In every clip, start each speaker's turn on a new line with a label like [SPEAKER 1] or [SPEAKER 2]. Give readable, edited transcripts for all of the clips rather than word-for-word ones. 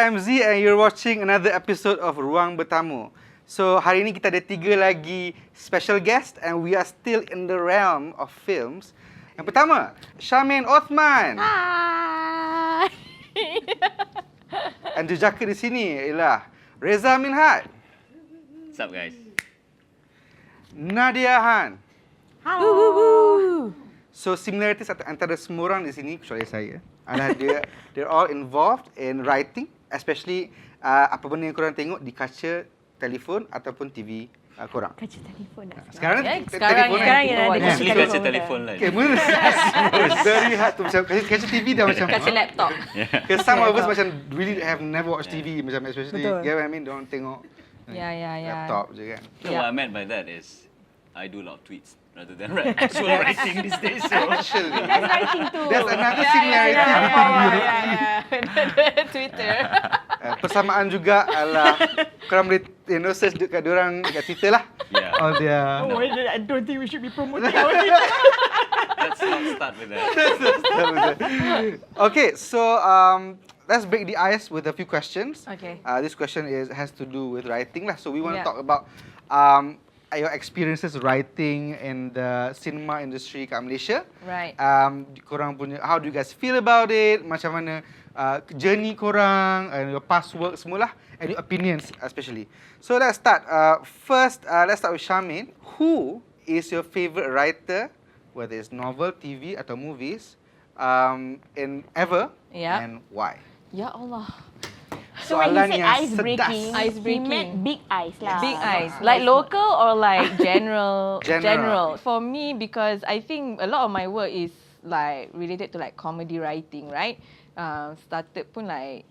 [SPEAKER 1] I'm Z and you're watching another episode of Ruang Bertamu. So, hari ini kita ada 3 lagi special guest and we are still in the realm of films. Yang pertama, Charmaine Othman.
[SPEAKER 2] Hi.
[SPEAKER 1] And jejaka di sini ialah Reza Minhad.
[SPEAKER 3] What's up, guys?
[SPEAKER 1] Nadia Han.
[SPEAKER 2] Hello.
[SPEAKER 1] So, similarities antara semua orang di sini, kecuali saya, adalah they're all involved in writing, especially apa benda yang korang tengok di kaca telefon ataupun TV korang.
[SPEAKER 2] Kaca telefon dah.
[SPEAKER 1] Sekarang telefon
[SPEAKER 2] Sekarang yang ada
[SPEAKER 3] Mostly kaca telefon lah.
[SPEAKER 1] Okay, very hard to macam kaca TV dah macam
[SPEAKER 2] Kaca laptop.
[SPEAKER 1] Because some of us macam really have never watched TV macam especially
[SPEAKER 2] Betul.
[SPEAKER 1] you know what I mean, diorang tengok
[SPEAKER 2] Ya.
[SPEAKER 1] laptop je kan.
[SPEAKER 3] So what I meant by that is I do a lot of tweets rather than actual writing these days. So
[SPEAKER 1] Actually,
[SPEAKER 2] That's writing too.
[SPEAKER 1] there's another similarity between you.
[SPEAKER 2] Twitter.
[SPEAKER 1] Persamaan juga adalah korang boleh search dekat diorang dekat Twitter lah.
[SPEAKER 3] yeah,
[SPEAKER 1] All their
[SPEAKER 2] I don't think we should be promoting
[SPEAKER 3] let's not start with that.
[SPEAKER 1] Okay, so let's break the ice with a few questions.
[SPEAKER 2] Okay.
[SPEAKER 1] This question has to do with writing lah. So we want to
[SPEAKER 2] Yeah.
[SPEAKER 1] talk about your experiences writing in the cinema industry kat Malaysia.
[SPEAKER 2] Right.
[SPEAKER 1] Korang punya, how do you guys feel about it? Macam mana journey korang, your past work semualah, and your opinions especially. So let's start. First, let's start with Charmaine. Who is your favourite writer, whether it's novel, TV atau movies, in ever,
[SPEAKER 2] Yeah.
[SPEAKER 1] and why?
[SPEAKER 2] Ya Allah.
[SPEAKER 4] So when
[SPEAKER 1] Soalan
[SPEAKER 4] you said
[SPEAKER 1] yang
[SPEAKER 4] ice-breaking,
[SPEAKER 1] sedas.
[SPEAKER 4] he meant big ice lah.
[SPEAKER 2] Big eyes. Like local or like general?
[SPEAKER 1] General.
[SPEAKER 2] For me, because I think a lot of my work is like related to like comedy writing, right? Started pun like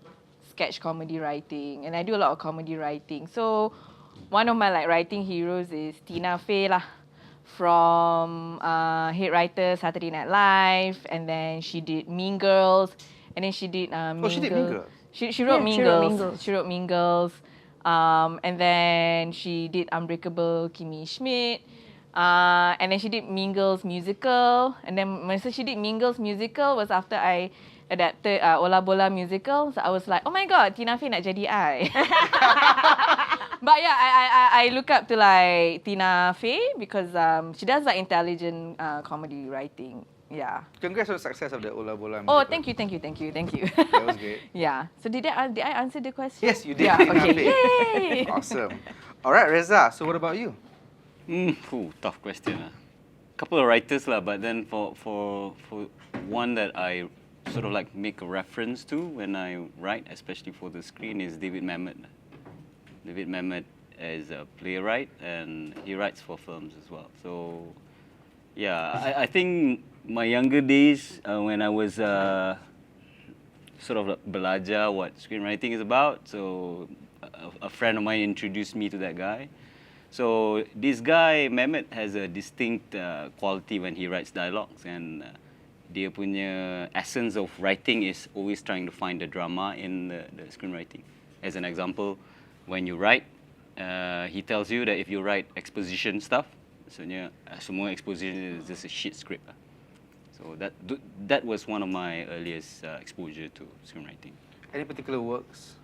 [SPEAKER 2] sketch comedy writing, and I do a lot of comedy writing. So one of my like writing heroes is Tina Fey lah, from head writer Saturday Night Live, and then she did Mean Girls, and then she did
[SPEAKER 1] she did Mean Girls?
[SPEAKER 2] She wrote
[SPEAKER 4] Yeah,
[SPEAKER 2] Mean
[SPEAKER 4] she wrote
[SPEAKER 2] Girls.
[SPEAKER 4] Mean Girls.
[SPEAKER 2] She wrote Mean Girls. And then she did Unbreakable Kimmy Schmidt. And then she did Mean Girls musical. And then masa she did Mean Girls musical was after I adapted Ola Bola musical. So I was like, oh my god, Tina Fey nak jadi I. But yeah, I look up to like Tina Fey because she does like intelligent comedy writing. Yeah.
[SPEAKER 1] Congrats on the success of the Ola Bola
[SPEAKER 2] Oh,
[SPEAKER 1] musical.
[SPEAKER 2] thank you.
[SPEAKER 1] That was great.
[SPEAKER 2] Yeah. So did I answer the question?
[SPEAKER 1] Yes, you did.
[SPEAKER 2] Yeah.
[SPEAKER 1] Tina
[SPEAKER 2] Okay.
[SPEAKER 1] Fey.
[SPEAKER 2] Yay.
[SPEAKER 1] Awesome. All right, Reza. So what about you?
[SPEAKER 3] Tough question. Couple of writers lah, but then for one that I sort of like make a reference to when I write, especially for the screen, is David Mamet. David Mamet is a playwright and he writes for films as well. So yeah, I think my younger days when I was sort of like belajar what screenwriting is about, so a friend of mine introduced me to that guy. So this guy, Mehmet, has a distinct quality when he writes dialogues, and dia punya essence of writing is always trying to find the drama in the screenwriting. As an example, when you write, he tells you that if you write exposition stuff, maksudnya semua exposition is just a shit script. So that was one of my earliest exposure to screenwriting.
[SPEAKER 1] Any particular works?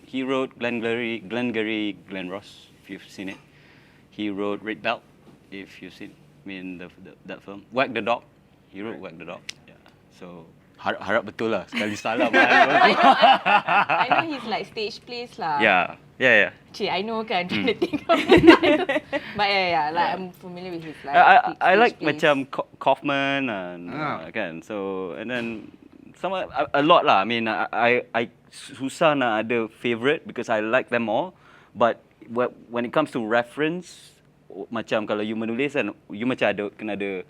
[SPEAKER 3] He wrote Glengarry Glen Ross, if you've seen it. He wrote Red Belt, if you've seen that film. Whack the Dog. He wrote Whack the Dog. Yeah. So harap betul lah. Sekali salah.
[SPEAKER 2] I know he's like stage plays lah.
[SPEAKER 3] Yeah.
[SPEAKER 2] Cik, I know kan, trying to think of the title. But yeah, like I'm familiar with his like
[SPEAKER 3] I like
[SPEAKER 2] stage plays.
[SPEAKER 3] macam Kaufman and kan. So and then a lot lah. I mean I susah nak ada favourite because I like them all. But when it comes to reference, macam kalau you menulis kan, you macam kena ada.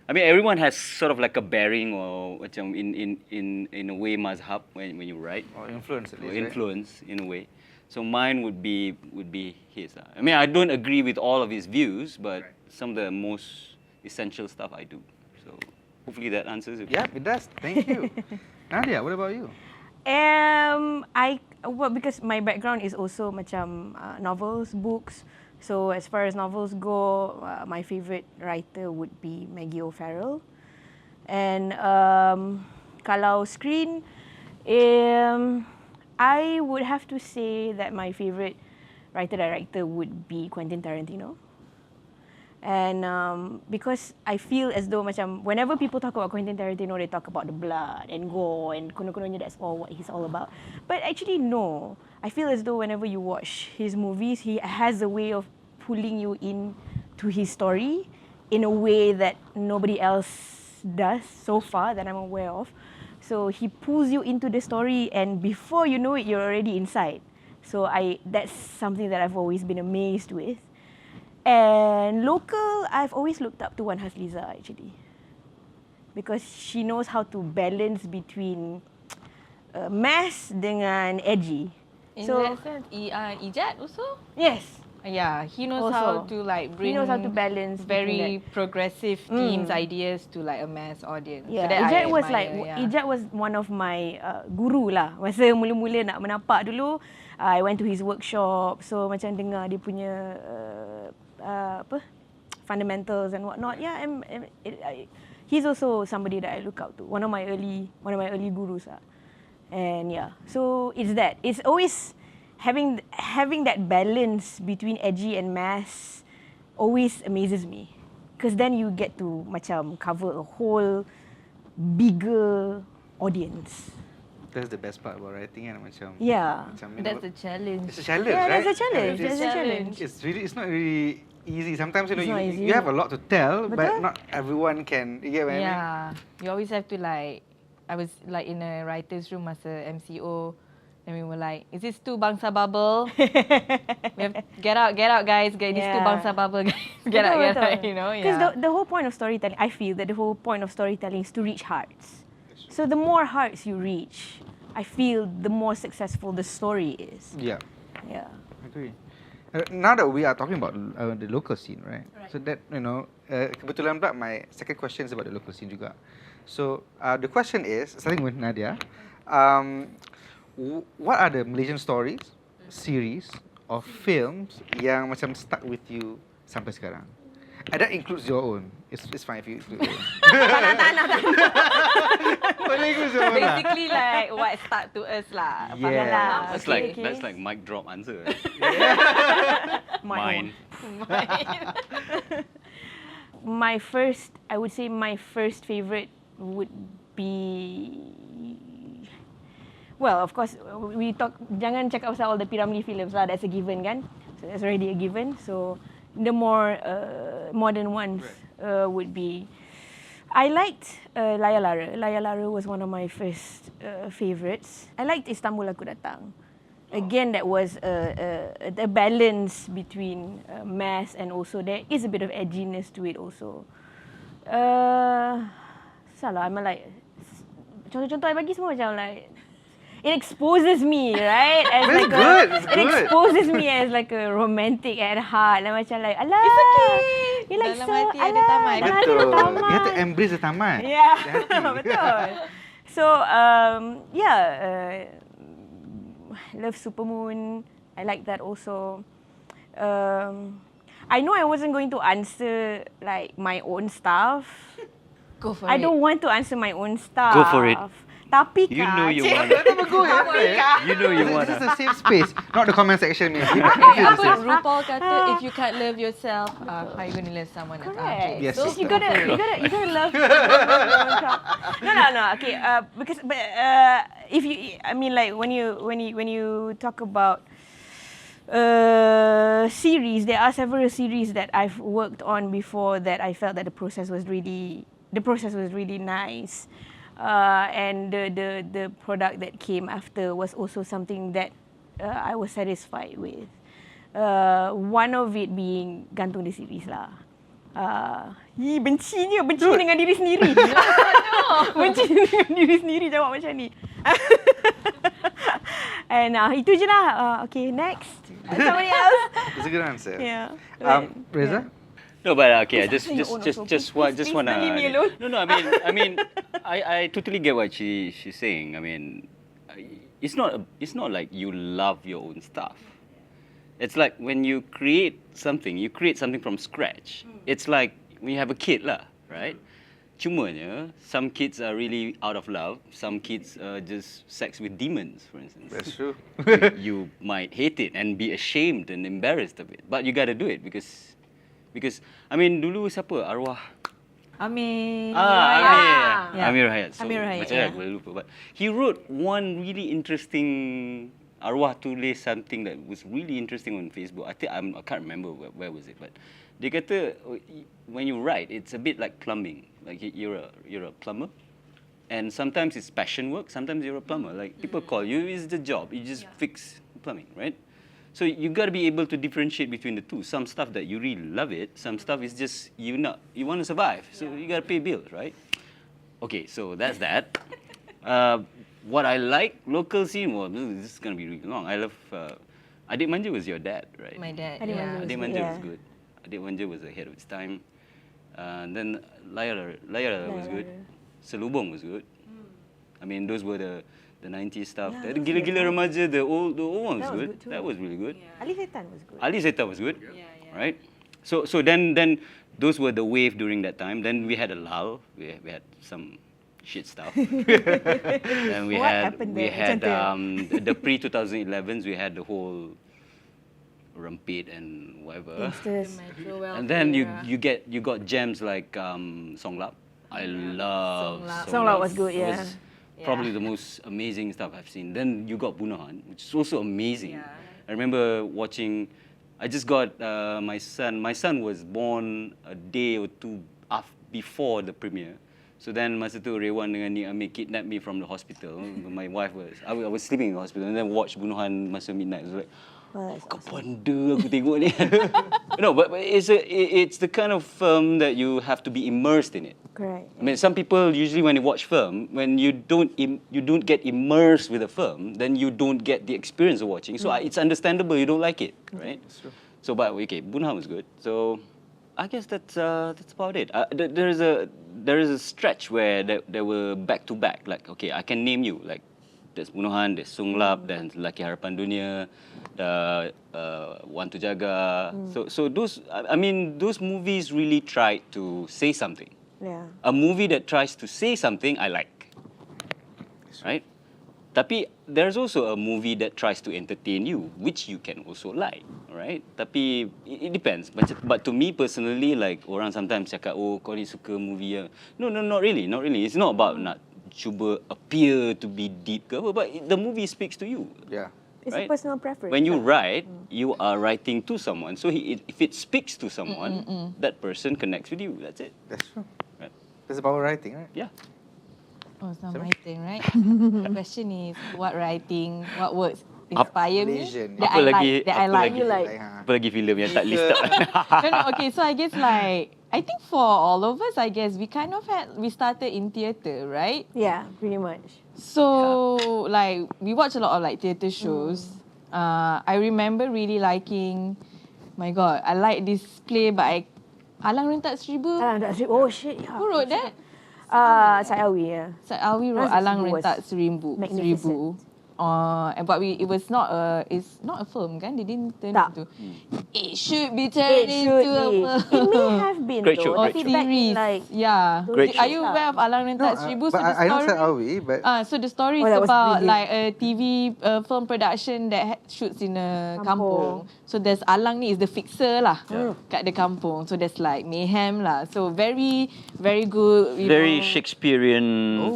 [SPEAKER 3] I mean everyone has sort of like a bearing or macam in a way mazhab when you write.
[SPEAKER 1] Or influence at least,
[SPEAKER 3] Or influence in a way. So mine would be his. I mean I don't agree with all of his views, but some of the most essential stuff I do. So hopefully that answers it.
[SPEAKER 1] Yeah, it does. Thank you. Nadia, what about you?
[SPEAKER 4] Because my background is also macam novels, books. So as far as novels go, my favorite writer would be Maggie O'Farrell. And kalau screen, I would have to say that my favourite writer-director would be Quentin Tarantino. And because I feel as though macam whenever people talk about Quentin Tarantino, they talk about the blood and gore and kono-kononnya that's all what he's all about. But actually no, I feel as though whenever you watch his movies, he has a way of pulling you in to his story in a way that nobody else does so far that I'm aware of. So he pulls you into the story and before you know it, you're already inside. So that's something that I've always been amazed with. And local, I've always looked up to Wan Hasliza actually. Because she knows how to balance between mass dengan edgy.
[SPEAKER 2] In that sense, Ijat also?
[SPEAKER 4] Yes.
[SPEAKER 2] Yeah, he knows
[SPEAKER 4] Also,
[SPEAKER 2] how to like bring
[SPEAKER 4] he knows how to balance
[SPEAKER 2] very
[SPEAKER 4] between
[SPEAKER 2] progressive themes, ideas to like a mass audience.
[SPEAKER 4] Yeah,
[SPEAKER 2] So that
[SPEAKER 4] Ijat
[SPEAKER 2] I
[SPEAKER 4] was
[SPEAKER 2] admire,
[SPEAKER 4] like
[SPEAKER 2] yeah.
[SPEAKER 4] Ijat was one of my guru lah. Masa mula-mula nak menapak dulu, I went to his workshop. So macam dengar dia punya fundamentals and whatnot. Yeah, he's also somebody that I look up to. One of my early gurus lah. And yeah, so it's that. It's always having that balance between edgy and mass always amazes me. Because then you get to macam cover a whole bigger audience.
[SPEAKER 1] That's the best part about writing kan, macam.
[SPEAKER 4] Yeah.
[SPEAKER 1] Macam,
[SPEAKER 2] That's a challenge.
[SPEAKER 1] It's a challenge,
[SPEAKER 4] Yeah,
[SPEAKER 1] right?
[SPEAKER 4] that's a challenge.
[SPEAKER 1] Yeah,
[SPEAKER 4] That's a challenge.
[SPEAKER 1] It's not really easy. Sometimes
[SPEAKER 4] It's not easy.
[SPEAKER 1] you have a lot to tell, but
[SPEAKER 4] Betul.
[SPEAKER 1] not everyone can. You get what I mean?
[SPEAKER 2] Yeah, you always have to like. I was like in a writer's room as a MCO, and we were like, "Is this too bangsa bubble? We have get out, guys! Get this too
[SPEAKER 4] Yeah.
[SPEAKER 2] bangsa bubble, guys! Get out!" You know,
[SPEAKER 4] Because
[SPEAKER 2] yeah.
[SPEAKER 4] the whole point of storytelling, I feel that the whole point of storytelling is to reach hearts. So the more hearts you reach, I feel the more successful the story is.
[SPEAKER 1] Yeah,
[SPEAKER 4] Yeah.
[SPEAKER 1] I agree. Now that we are talking about the local scene, right? So that kebetulan pula my second question is about the local scene juga. So the question is, starting with Nadia, what are the Malaysian stories, series, or films yang macam stuck with you sampai sekarang? And that includes your own. It's fine if you include your own.
[SPEAKER 4] Tak nak.
[SPEAKER 1] Boleh include your own lah.
[SPEAKER 2] Basically, like what stuck to us lah.
[SPEAKER 1] Yeah.
[SPEAKER 2] Faham?
[SPEAKER 3] That's
[SPEAKER 2] Okay,
[SPEAKER 3] like
[SPEAKER 2] okay.
[SPEAKER 3] that's like mic drop answer.
[SPEAKER 4] My
[SPEAKER 3] Mine.
[SPEAKER 4] I would say my first favourite would be, well, of course, jangan cakap pasal all the Piramli films lah, that's a given kan. So that's already a given. So the more modern ones would be, I liked Laya Lara. Laya Lara was one of my first favourites. I liked Istanbul Aku Datang. Again, that was a balance between mass and also there is a bit of edginess to it also. Salah, I'm like, contoh-contoh I bagi semua macam like, it exposes me, right? As
[SPEAKER 1] But it's
[SPEAKER 4] like
[SPEAKER 1] good, it's
[SPEAKER 4] it
[SPEAKER 1] good.
[SPEAKER 4] exposes me as like a romantic at heart. Like macam like, alah,
[SPEAKER 2] It's okay.
[SPEAKER 4] you like
[SPEAKER 2] Dalam
[SPEAKER 4] so,
[SPEAKER 2] hati ada
[SPEAKER 4] alah,
[SPEAKER 2] taman.
[SPEAKER 4] dalam hati ada
[SPEAKER 1] Betul.
[SPEAKER 4] taman.
[SPEAKER 1] You have to embrace the taman.
[SPEAKER 4] Yeah,
[SPEAKER 1] Hati.
[SPEAKER 4] betul. So, Love Supermoon. I like that also. I know I wasn't going to answer like my own stuff.
[SPEAKER 2] Go for
[SPEAKER 4] I
[SPEAKER 2] it.
[SPEAKER 4] don't want to answer my own stuff.
[SPEAKER 3] Go for it.
[SPEAKER 4] Tapi
[SPEAKER 3] You
[SPEAKER 4] Kak,
[SPEAKER 3] know you
[SPEAKER 4] cik,
[SPEAKER 3] wanna. You know you
[SPEAKER 1] This
[SPEAKER 3] wanna.
[SPEAKER 1] is a safe space, not the comment section. Give it
[SPEAKER 2] Hey,
[SPEAKER 1] a
[SPEAKER 2] apa
[SPEAKER 1] safe.
[SPEAKER 2] RuPaul kata, if you can't love yourself, how are you going to love someone else?
[SPEAKER 4] Correct.
[SPEAKER 1] Yes.
[SPEAKER 2] So,
[SPEAKER 4] You gotta love. No. Okay. Because if you, I mean, like when you talk about series, there are several series that I've worked on before that I felt that the process was really nice, and the product that came after was also something that I was satisfied with. One of it being Gantung di Series lah. Benci dengan diri sendiri. Benci dengan diri sendiri jawab macam ni. And itu je lah. Okay, next. Somebody else.
[SPEAKER 1] It's a good answer.
[SPEAKER 4] Yeah.
[SPEAKER 1] Reza?
[SPEAKER 3] No, but okay, I
[SPEAKER 4] Please answer your own also,
[SPEAKER 3] just
[SPEAKER 4] please
[SPEAKER 3] wanna.
[SPEAKER 4] don't leave me alone.
[SPEAKER 3] No, I mean, I totally get what she's saying. I mean, it's not like you love your own stuff. It's like when you create something from scratch. It's like when you have a kid lah, right? Cumanya, some kids are really out of love. Some kids are just sex with demons, for instance.
[SPEAKER 1] That's true.
[SPEAKER 3] You might hate it and be ashamed and embarrassed of it. But you got to do it because I mean, dulu siapa? Arwah.
[SPEAKER 2] Amir.
[SPEAKER 3] Amir.
[SPEAKER 2] Yeah.
[SPEAKER 3] Amir Hayat. So,
[SPEAKER 2] Amir Hayat,
[SPEAKER 3] macam
[SPEAKER 2] yeah.
[SPEAKER 3] aku boleh lupa. But he wrote one really interesting, Arwah tulis something that was really interesting on Facebook. I can't remember where was it, but dia kata when you write, it's a bit like plumbing. Like you're a plumber, and sometimes it's passion work. Sometimes you're a plumber. Like people call you, it's the job. You just fix plumbing, right? So you got to be able to differentiate between the two. Some stuff that you really love it. Some stuff is just you want to survive. So you got to pay bills, right? Okay, so that's that. What I like local scene. Well, this is gonna be really long. I love. Adik Manja was your dad, right?
[SPEAKER 2] My dad.
[SPEAKER 4] Adik
[SPEAKER 2] Yeah.
[SPEAKER 4] Manja
[SPEAKER 3] Adik Manja was good. Adik Manja was ahead of its time. Then Layar was good. Selubong was good. I mean, those were the 90s stuff.
[SPEAKER 4] Yeah,
[SPEAKER 3] The Gila-Gila Remaja, the old one was
[SPEAKER 4] That was
[SPEAKER 3] good.
[SPEAKER 4] good too.
[SPEAKER 3] That was really good.
[SPEAKER 4] Ali Setan was good.
[SPEAKER 3] Ali Zeta was good,
[SPEAKER 2] Yeah.
[SPEAKER 3] right? So then those were the wave during that time. Then we had a lull. We had some shit stuff. And we
[SPEAKER 4] What
[SPEAKER 3] had
[SPEAKER 4] happened
[SPEAKER 3] we
[SPEAKER 4] there?
[SPEAKER 3] had
[SPEAKER 4] Macam tu.
[SPEAKER 3] the pre-2011s. We had the whole Rumpit and whatever.
[SPEAKER 4] Gangsters.
[SPEAKER 3] And then you got gems like Songlap. I love
[SPEAKER 4] Songlap was good,
[SPEAKER 3] It
[SPEAKER 4] yeah.
[SPEAKER 3] was probably the most amazing stuff I've seen. Then you got Bunahan, which is also amazing.
[SPEAKER 2] Yeah.
[SPEAKER 3] I remember watching. I just got my son. My son was born a day or two before the premiere. So then masa tu Rewan dengan Nik Amir kidnapped me from the hospital. My wife I was sleeping in the hospital and then watched Bunuhan masa midnight. It was like,
[SPEAKER 4] Oh, that's
[SPEAKER 3] kau
[SPEAKER 4] awesome.
[SPEAKER 3] panda aku tengok ni. No, but it's the kind of film that you have to be immersed in it.
[SPEAKER 4] Correct.
[SPEAKER 3] I mean, some people usually when they watch film, when you don't get immersed with a film, then you don't get the experience of watching. So it's understandable you don't like it, right? So, but okay, Bunham was good. So, I guess that's about it. There is a stretch where there were back to back. Like, okay, I can name you. Like, there's Bunuhan, there's Sunglap, there's Laki Harapan Dunia, the Wan Tu Jaga. So those, I mean, those movies really tried to say something.
[SPEAKER 4] Yeah.
[SPEAKER 3] A movie that tries to say something, I like. Right? Tapi there's also a movie that tries to entertain you, which you can also like, right? Tapi it depends. But to me personally, like orang sometimes cakap, oh kau ni suka movie yang... No, not really. It's not about nak cuba appear to be deep ke apa, but the movie speaks to you.
[SPEAKER 1] Yeah.
[SPEAKER 4] It's
[SPEAKER 3] Right?
[SPEAKER 4] a personal preference.
[SPEAKER 3] When you write, you are writing to someone. So if it speaks to someone, that person connects with you. That's it.
[SPEAKER 1] That's true.
[SPEAKER 3] Right?
[SPEAKER 1] That's about writing, right?
[SPEAKER 3] Yeah.
[SPEAKER 2] Oh, it's not my thing, right? The question is, what writing, what words inspire me
[SPEAKER 1] Malaysian.
[SPEAKER 2] that
[SPEAKER 3] Apa
[SPEAKER 2] I
[SPEAKER 3] lagi-
[SPEAKER 2] like, that I
[SPEAKER 3] apa
[SPEAKER 2] like.
[SPEAKER 3] lagi?
[SPEAKER 4] You like.
[SPEAKER 3] Apa lagi filem yang tak listed?
[SPEAKER 2] No, okay, so I guess like, I think for all of us, I guess we started in theatre, right?
[SPEAKER 4] Yeah, pretty much.
[SPEAKER 2] So like we watch a lot of like theatre shows. I remember really liking, my God, I like this play by Alang Rentak Seribu.
[SPEAKER 4] Oh shit, yeah.
[SPEAKER 2] Who wrote that?
[SPEAKER 4] Sayawi, yeah.
[SPEAKER 2] So Alwi wrote
[SPEAKER 4] Rentak
[SPEAKER 2] Alang
[SPEAKER 4] Seribu was
[SPEAKER 2] Rentak Seribu.
[SPEAKER 4] magnificent.
[SPEAKER 2] But it's not a film, kan? They didn't turn
[SPEAKER 4] Tak.
[SPEAKER 2] it into. It should be turned
[SPEAKER 4] It should
[SPEAKER 2] into a
[SPEAKER 4] be.
[SPEAKER 2] film.
[SPEAKER 4] It may have been
[SPEAKER 3] Great
[SPEAKER 4] though.
[SPEAKER 3] show,
[SPEAKER 2] Or
[SPEAKER 3] great
[SPEAKER 4] Tapi back in
[SPEAKER 2] series.
[SPEAKER 4] like
[SPEAKER 2] Yeah.
[SPEAKER 3] Great
[SPEAKER 2] Are
[SPEAKER 3] show.
[SPEAKER 2] you aware of Alang Rentak Seribu?
[SPEAKER 1] but
[SPEAKER 2] So the
[SPEAKER 1] I know
[SPEAKER 2] story-
[SPEAKER 1] Awi, but
[SPEAKER 2] So the story
[SPEAKER 4] Oh,
[SPEAKER 2] is
[SPEAKER 4] that was
[SPEAKER 2] about
[SPEAKER 4] really-
[SPEAKER 2] like a TV film production that shoots in a
[SPEAKER 4] Kampung.
[SPEAKER 2] kampung. So there's Alang ni is the fixer lah kat the kampung. So there's like mayhem lah. So very very good. you
[SPEAKER 3] Very
[SPEAKER 2] know,
[SPEAKER 3] Shakespearean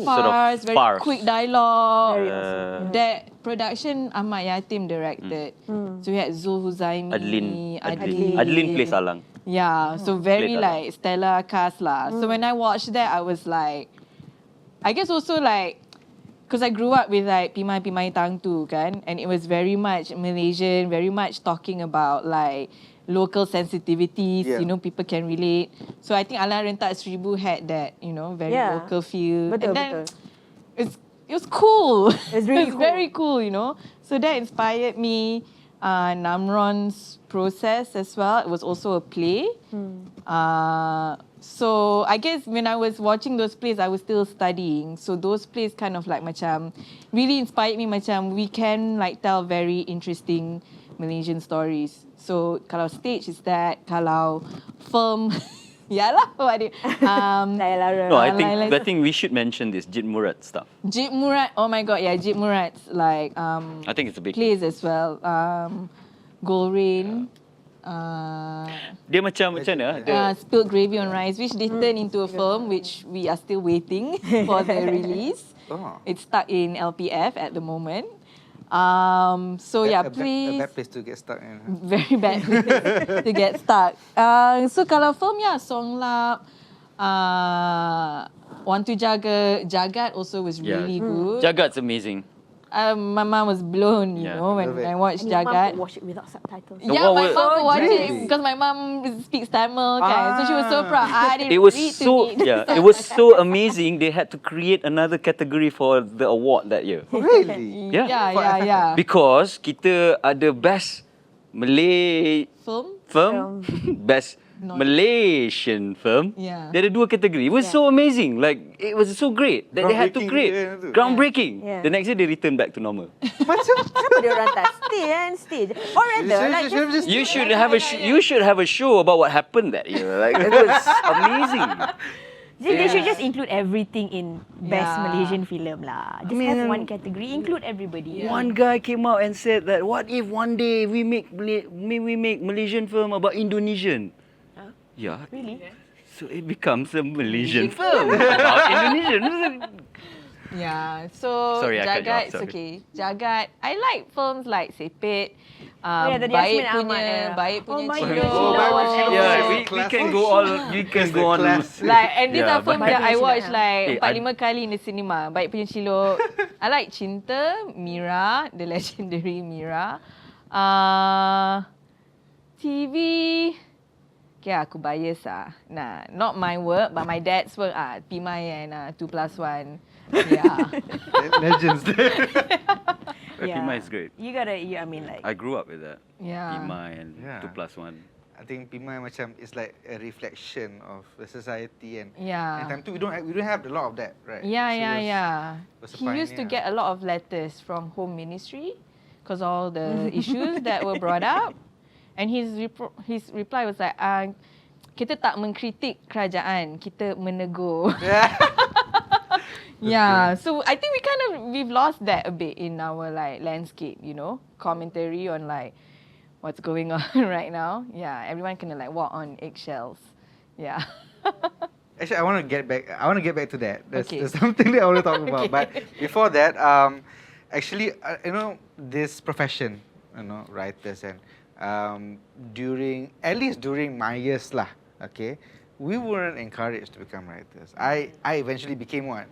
[SPEAKER 2] farce,
[SPEAKER 3] sort of
[SPEAKER 2] very
[SPEAKER 3] farce.
[SPEAKER 2] quick dialogue.
[SPEAKER 4] Very awesome.
[SPEAKER 2] That production Ahmad Yatim directed. So we had Zul Huzaimi,
[SPEAKER 3] Adlin plays Alang.
[SPEAKER 2] Yeah, so very
[SPEAKER 3] Played
[SPEAKER 2] like stellar cast lah. So when I watched that, I was like, I guess also like, because I grew up with like Pimai Tang tu kan, and it was very much Malaysian, very much talking about like local sensitivities,
[SPEAKER 1] Yeah.
[SPEAKER 2] you know, people can relate. So I think Alang Rentak Seribu had that, you know, very
[SPEAKER 4] Yeah.
[SPEAKER 2] local feel.
[SPEAKER 4] Betul,
[SPEAKER 2] and then
[SPEAKER 4] betul.
[SPEAKER 2] it was cool.
[SPEAKER 4] It's really
[SPEAKER 2] It was
[SPEAKER 4] cool.
[SPEAKER 2] very cool, you know. So that inspired me. Namron's process as well. It was also a play. So I guess when I was watching those plays, I was still studying. So those plays kind of like macam really inspired me. Macam we can like tell very interesting Malaysian stories. So kalau stage is that, kalau film Yalah, what do you...
[SPEAKER 3] No, I think we should mention this Jit Murad stuff.
[SPEAKER 2] Jit Murad, oh my god, yeah, Jit Murad's like
[SPEAKER 3] I think it's a big...
[SPEAKER 2] plays as well. Gold Rain.
[SPEAKER 3] Dia macam mana?
[SPEAKER 2] Spilled Gravy on Rice, which they turned into a film, which we are still waiting for the release.
[SPEAKER 1] Oh.
[SPEAKER 2] It's stuck in LPF at the moment. So please.
[SPEAKER 1] A bad place to get stuck in.
[SPEAKER 2] Very bad place to get stuck. So kalau film, Songlap, Want to Jagat also was really good.
[SPEAKER 3] Jagat's amazing.
[SPEAKER 2] My mom was blown, you know, when I watched Jagat.
[SPEAKER 4] Mum could watch it without subtitles.
[SPEAKER 2] Yeah, my mom could watch it
[SPEAKER 1] Really?
[SPEAKER 2] because my mom speaks Tamil, so she was so proud. I didn't
[SPEAKER 3] It was
[SPEAKER 2] read
[SPEAKER 3] so
[SPEAKER 2] to read.
[SPEAKER 3] it was so amazing. They had to create another category for the award that year.
[SPEAKER 1] Really?
[SPEAKER 2] Yeah.
[SPEAKER 3] Because kita ada best Malay
[SPEAKER 2] Film?
[SPEAKER 3] best Malaysian film.
[SPEAKER 2] Yeah.
[SPEAKER 3] Dia ada 2 kategori. It was so amazing. Like, it was so great that they had to create. Groundbreaking.
[SPEAKER 4] Yeah.
[SPEAKER 3] The next day, they return back to normal.
[SPEAKER 4] Kenapa dia orang tak stay and stage? Or rather, like just
[SPEAKER 3] You should have a show about what happened that year. Like, it was amazing.
[SPEAKER 4] They should just include everything in best
[SPEAKER 2] Yeah.
[SPEAKER 4] Malaysian film lah. Just have one category, include everybody.
[SPEAKER 3] One guy came out and said that, what if one day we make Malaysian film about Indonesian? Yeah.
[SPEAKER 4] Really?
[SPEAKER 3] So it becomes a Malaysian film about Indonesian.
[SPEAKER 2] Yeah, so
[SPEAKER 3] Sorry, I cut you
[SPEAKER 2] Jagat,
[SPEAKER 3] off,
[SPEAKER 2] it's
[SPEAKER 3] sorry.
[SPEAKER 2] okay. Jagat, I like films like Sepit,
[SPEAKER 4] the
[SPEAKER 2] Baik
[SPEAKER 4] Yasmin Ahmad
[SPEAKER 2] punya,
[SPEAKER 4] era.
[SPEAKER 2] Baik punya
[SPEAKER 4] my
[SPEAKER 2] Cilo.
[SPEAKER 4] God.
[SPEAKER 1] Baik punya Cilo.
[SPEAKER 3] Yeah,
[SPEAKER 1] Oh,
[SPEAKER 3] we can go on. We can go on.
[SPEAKER 2] Like, and these
[SPEAKER 3] Yeah,
[SPEAKER 2] are films
[SPEAKER 3] but-
[SPEAKER 2] that I
[SPEAKER 4] Baik punya
[SPEAKER 2] watched
[SPEAKER 4] Cilo,
[SPEAKER 2] like
[SPEAKER 3] Eh,
[SPEAKER 2] 4-5 kali in the cinema. Baik punya Cilo. I like Cinta, Mira, the legendary Mira. TV. Okay, aku bias Nah, not my work, but my dad's work Pimai and 2+1. Yeah.
[SPEAKER 1] Legends.
[SPEAKER 3] Pima is great.
[SPEAKER 4] You gotta, I mean like.
[SPEAKER 3] I grew up with that.
[SPEAKER 2] Yeah.
[SPEAKER 3] Pima and
[SPEAKER 1] Yeah.
[SPEAKER 3] 2+1.
[SPEAKER 1] I think Pimai macam is like a reflection of the society and
[SPEAKER 2] Yeah.
[SPEAKER 1] time too we don't have a lot of that, right?
[SPEAKER 2] Yeah,
[SPEAKER 1] So
[SPEAKER 2] yeah,
[SPEAKER 1] it was-
[SPEAKER 2] yeah.
[SPEAKER 1] was a
[SPEAKER 2] He used to
[SPEAKER 1] pioneer.
[SPEAKER 2] get a lot of letters from Home Ministry because all the issues that were brought up. And his reply was like, kita tak mengkritik kerajaan, kita menegur. Yeah, so I think we've lost that a bit in our like landscape, you know, commentary on like what's going on right now. Yeah, everyone can like walk on eggshells. Yeah.
[SPEAKER 1] Actually, I want to get back to that.
[SPEAKER 2] Okay.
[SPEAKER 1] There's something that I want to talk about.
[SPEAKER 2] Okay.
[SPEAKER 1] But before that, actually, this profession, writers and during my years lah, okay, we weren't encouraged to become writers. I eventually became one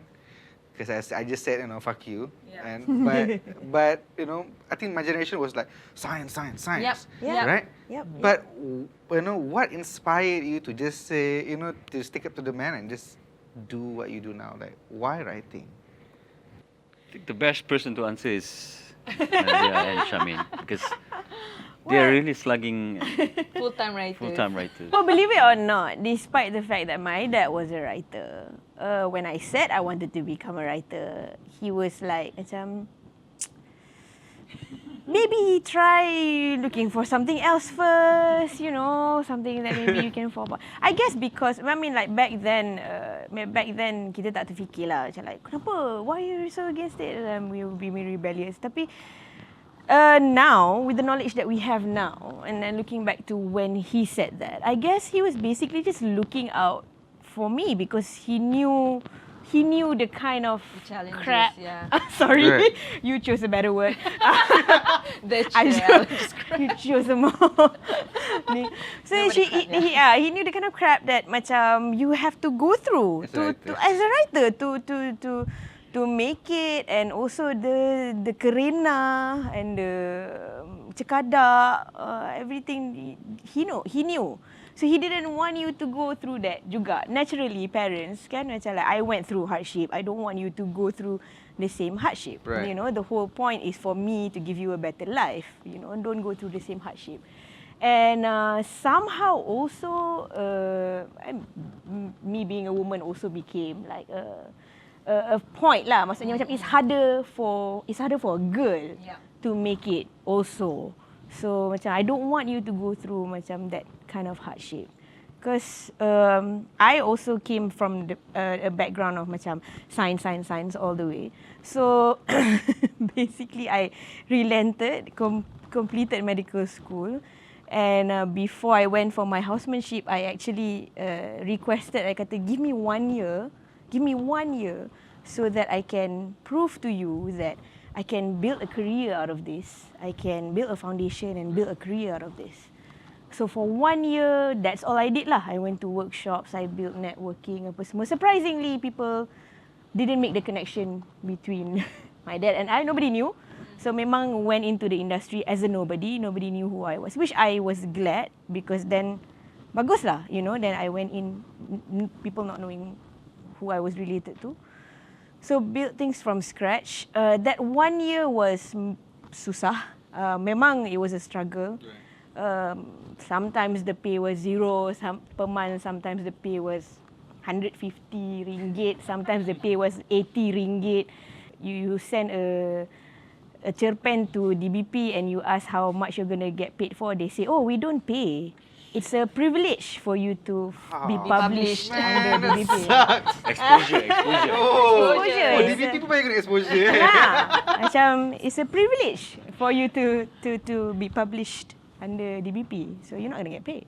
[SPEAKER 1] because I just said, fuck you.
[SPEAKER 2] Yeah.
[SPEAKER 1] But I think my generation was like science,
[SPEAKER 2] Yep.
[SPEAKER 1] right?
[SPEAKER 4] Yep.
[SPEAKER 1] But what inspired you to just say, to stick up to the man and just do what you do now? Like, why writing?
[SPEAKER 3] I think the best person to answer is Nadia and Shamin because they are really slugging
[SPEAKER 2] Full-time writers.
[SPEAKER 3] full-time writers.
[SPEAKER 4] Well, believe it or not, despite the fact that my dad was a writer, when I said I wanted to become a writer, he was like, macam, maybe try looking for something else first, something that maybe you can fall back. I guess because, I mean, like back then kita tak terfikir lah, macam like, kenapa? Why are you so against it? We will be rebellious. Tapi, now, with the knowledge that we have now, and then looking back to when he said that, I guess he was basically just looking out for me because he knew the kind of
[SPEAKER 2] challenges,
[SPEAKER 4] crap.
[SPEAKER 2] yeah.
[SPEAKER 4] Sorry,
[SPEAKER 1] Right.
[SPEAKER 4] you chose a better word.
[SPEAKER 2] The
[SPEAKER 4] I
[SPEAKER 2] challenge.
[SPEAKER 4] you chose a more. So he knew the kind of crap that macam you have to go through as a writer to make it, and also the kerena and the cekadak, everything he knew. So he didn't want you to go through that juga. Naturally, parents kan macam like, I went through hardship. I don't want you to go through the same hardship.
[SPEAKER 1] Right.
[SPEAKER 4] The whole point is for me to give you a better life. Don't go through the same hardship. And somehow also, me being a woman also became like a point lah. Maksudnya macam it's harder for a girl to make it also. So macam I don't want you to go through macam that kind of hardship. Because I also came from a background of macam science all the way. So basically I relented, completed medical school. And before I went for my housemanship, I actually requested, I kata, give me 1 year so that I can prove to you that I can build a career out of this. I can build a foundation and build a career out of this. So for 1 year, that's all I did lah. I went to workshops, I built networking, apa semua. Surprisingly, people didn't make the connection between my dad and I. Nobody knew. So memang went into the industry as a nobody. Nobody knew who I was, which I was glad because then bagus lah, you know. Then I went in, people not knowing who I was related to. So build things from scratch. That 1 year was susah. Memang it was a struggle. Sometimes the pay was zero per month. Sometimes the pay was 150 ringgit. Sometimes the pay was 80 ringgit. You send a cerpen to DBP and you ask how much you're going to get paid for, they say, oh, we don't pay. It's a privilege for you to be published under DBP.
[SPEAKER 3] Exposure.
[SPEAKER 1] Oh, DBP pun payah kena exposure.
[SPEAKER 4] Macam, it's a privilege for you to be published under DBP. So you're not going to get paid.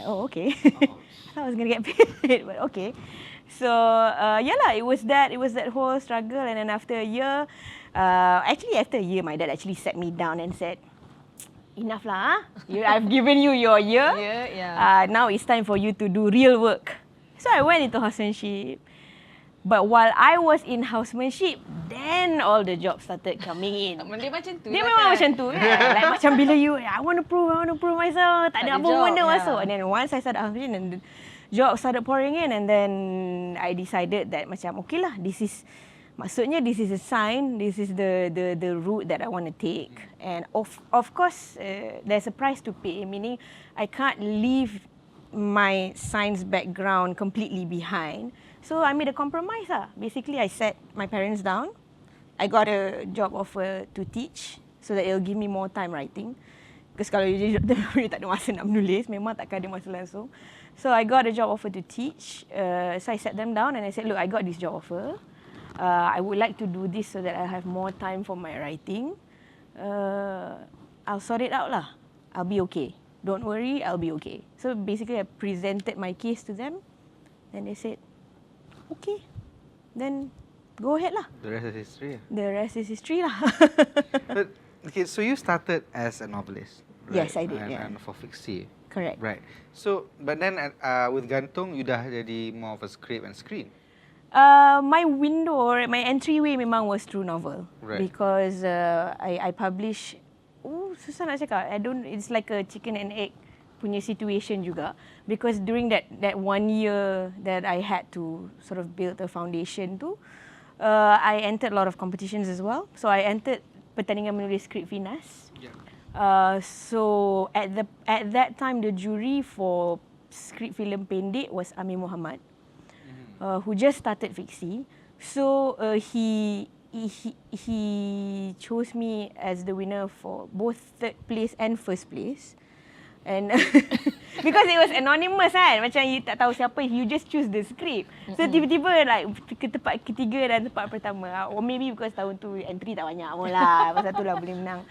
[SPEAKER 4] Oh, okay. I was going to get paid, but okay. So, yeah lah, it was that whole struggle. And then after a year, after a year, my dad actually sat me down and said, enough lah, I've given you your year. Now it's time for you to do real work. So I went into housemanship. But while I was in housemanship, then all the jobs started coming in.
[SPEAKER 2] Dia macam tu.
[SPEAKER 4] Dia memang macam tu. Like macam bila I want to prove myself. Tak ada apa benda masuk. And then once I started housemanship, and the jobs started pouring in, and then I decided that macam okay lah, this is a sign, this is the route that I want to take. And of course, there's a price to pay, meaning I can't leave my science background completely behind. So I made a compromise lah. Basically, I sat my parents down. I got a job offer to teach so that it'll give me more time writing. Because kalau you tak ada masa nak menulis, memang takkan ada masa langsung. So I got a job offer to teach. So I sat them down and I said, look, I got this job offer. I would like to do this so that I have more time for my writing. I'll sort it out lah. I'll be okay. Don't worry, I'll be okay. So basically, I presented my case to them. And they said, okay, then go ahead lah.
[SPEAKER 1] The rest is history.
[SPEAKER 4] The rest is history lah.
[SPEAKER 1] But, okay, so you started as a novelist, right?
[SPEAKER 4] Yes, I did.
[SPEAKER 1] And for fiksi.
[SPEAKER 4] Correct.
[SPEAKER 1] Right. So, but then with Gantung, you dah jadi more of a script and screen.
[SPEAKER 4] My window, my entryway memang was through novel.
[SPEAKER 1] Right.
[SPEAKER 4] Because I publish, susah nak cakap. It's like a chicken and egg punya situation juga. Because during that 1 year that I had to sort of build a foundation tu, I entered a lot of competitions as well. So I entered pertandingan menulis skrip Finas.
[SPEAKER 1] Yeah.
[SPEAKER 4] So at that time, the jury for skrip filem pendek was Amir Muhammad, who just started fiksi. So he chose me as the winner for both third place and first place. And because it was anonymous kan, macam you tak tahu siapa, you just choose the script. So tiba-tiba like ke tempat ketiga dan tempat pertama. Or maybe because tahun tu entry tak banyak pun lah, pasal tu lah boleh menang.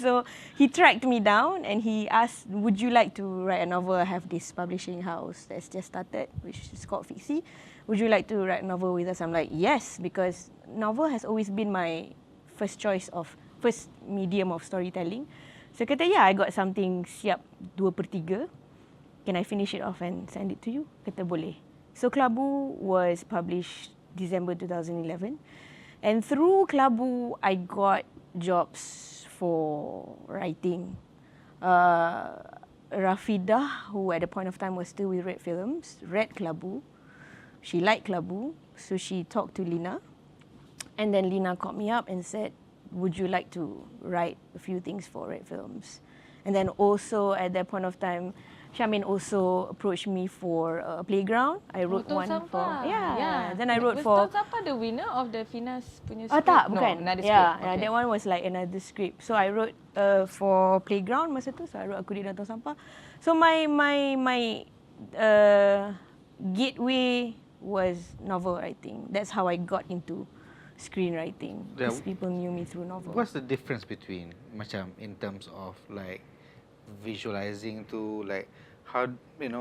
[SPEAKER 4] So he tracked me down and he asked, would you like to write a novel? I have this publishing house that's just started, which is called Fiksi. Would you like to write a novel with us? I'm like, yes, because novel has always been my first medium of storytelling. So kata, yeah, I got something siap 2/3. Can I finish it off and send it to you? Kata, boleh. So Kelabu was published December 2011. And through Kelabu, I got jobs for writing. Rafidah, who at the point of time was still with Red Films, read Kelabu. She liked Kelabu, so she talked to Lina. And then Lina called me up and said, would you like to write a few things for Red Films? And then also at that point of time, Shamin also approached me for a playground. I wrote one for Then I wrote for.
[SPEAKER 2] Was Sampah the winner of the Finas punya
[SPEAKER 4] Oh
[SPEAKER 2] script?
[SPEAKER 4] tak, bukan.
[SPEAKER 2] No, another script.
[SPEAKER 4] Yeah, that one was like another script. So I wrote for playground masa tu. So I wrote Aku Di Dantung Sampah. So my gateway was novel writing. That's how I got into screenwriting.
[SPEAKER 1] Yeah.
[SPEAKER 4] Because people knew me through novels.
[SPEAKER 1] What's the difference between macam in terms of like visualizing to like how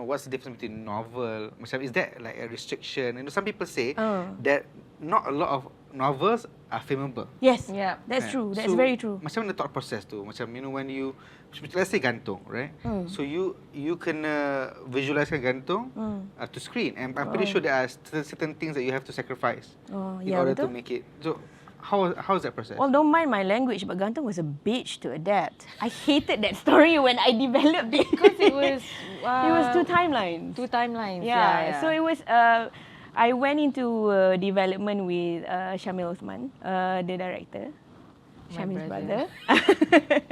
[SPEAKER 1] what's the difference between novel? Macam is that like a restriction? Some people say that not a lot of novels are filmable.
[SPEAKER 4] Yes,
[SPEAKER 2] Yeah.
[SPEAKER 4] that's
[SPEAKER 1] Kan?
[SPEAKER 4] true. That's
[SPEAKER 1] So,
[SPEAKER 4] very true.
[SPEAKER 1] Macam mana thought process tu? Macam when you let's say gantung, right? So you kena visualisekan gantung to screen, and I'm pretty sure there are certain things that you have to sacrifice in
[SPEAKER 4] yeah,
[SPEAKER 1] order to
[SPEAKER 4] betul.
[SPEAKER 1] make it. So how is that process?
[SPEAKER 4] Well, don't mind my language, but gantung was a bitch to adapt. I hated that story when I developed it.
[SPEAKER 2] Because it was
[SPEAKER 4] It was two timelines.
[SPEAKER 2] two timelines.
[SPEAKER 4] Yeah. So it was. I went into development with Shamil Osman, the director,
[SPEAKER 2] My
[SPEAKER 4] Shamil's
[SPEAKER 2] brother.
[SPEAKER 4] brother.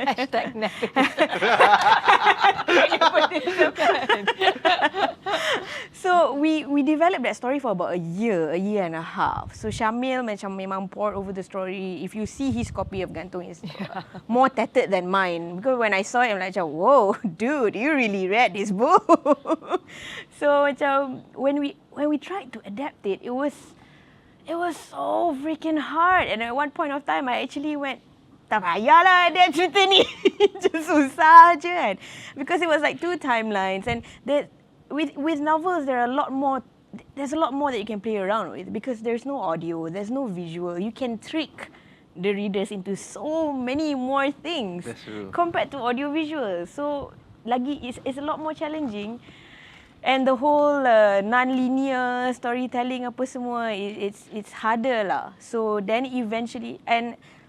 [SPEAKER 2] Hashtag
[SPEAKER 4] So we developed that story for about a year and a half. So Shamil macam memang poured over the story. If you see his copy of Gantung, is more tattered than mine. Because when I saw it, I'm like, whoa, dude, you really read this book. So macam when we tried to adapt it, it was so freaking hard. And at one point of time, I actually went, tak payahlah adapt cerita ni. Just susah je kan. Because it was like two timelines. And with novels, there's a lot more that you can play around with. Because there's no audio, there's no visual. You can trick the readers into so many more things.
[SPEAKER 1] That's true.
[SPEAKER 4] Compared to audiovisual. So, it's a lot more challenging. And the whole non-linear storytelling apa semua, it's harder lah. So then eventually,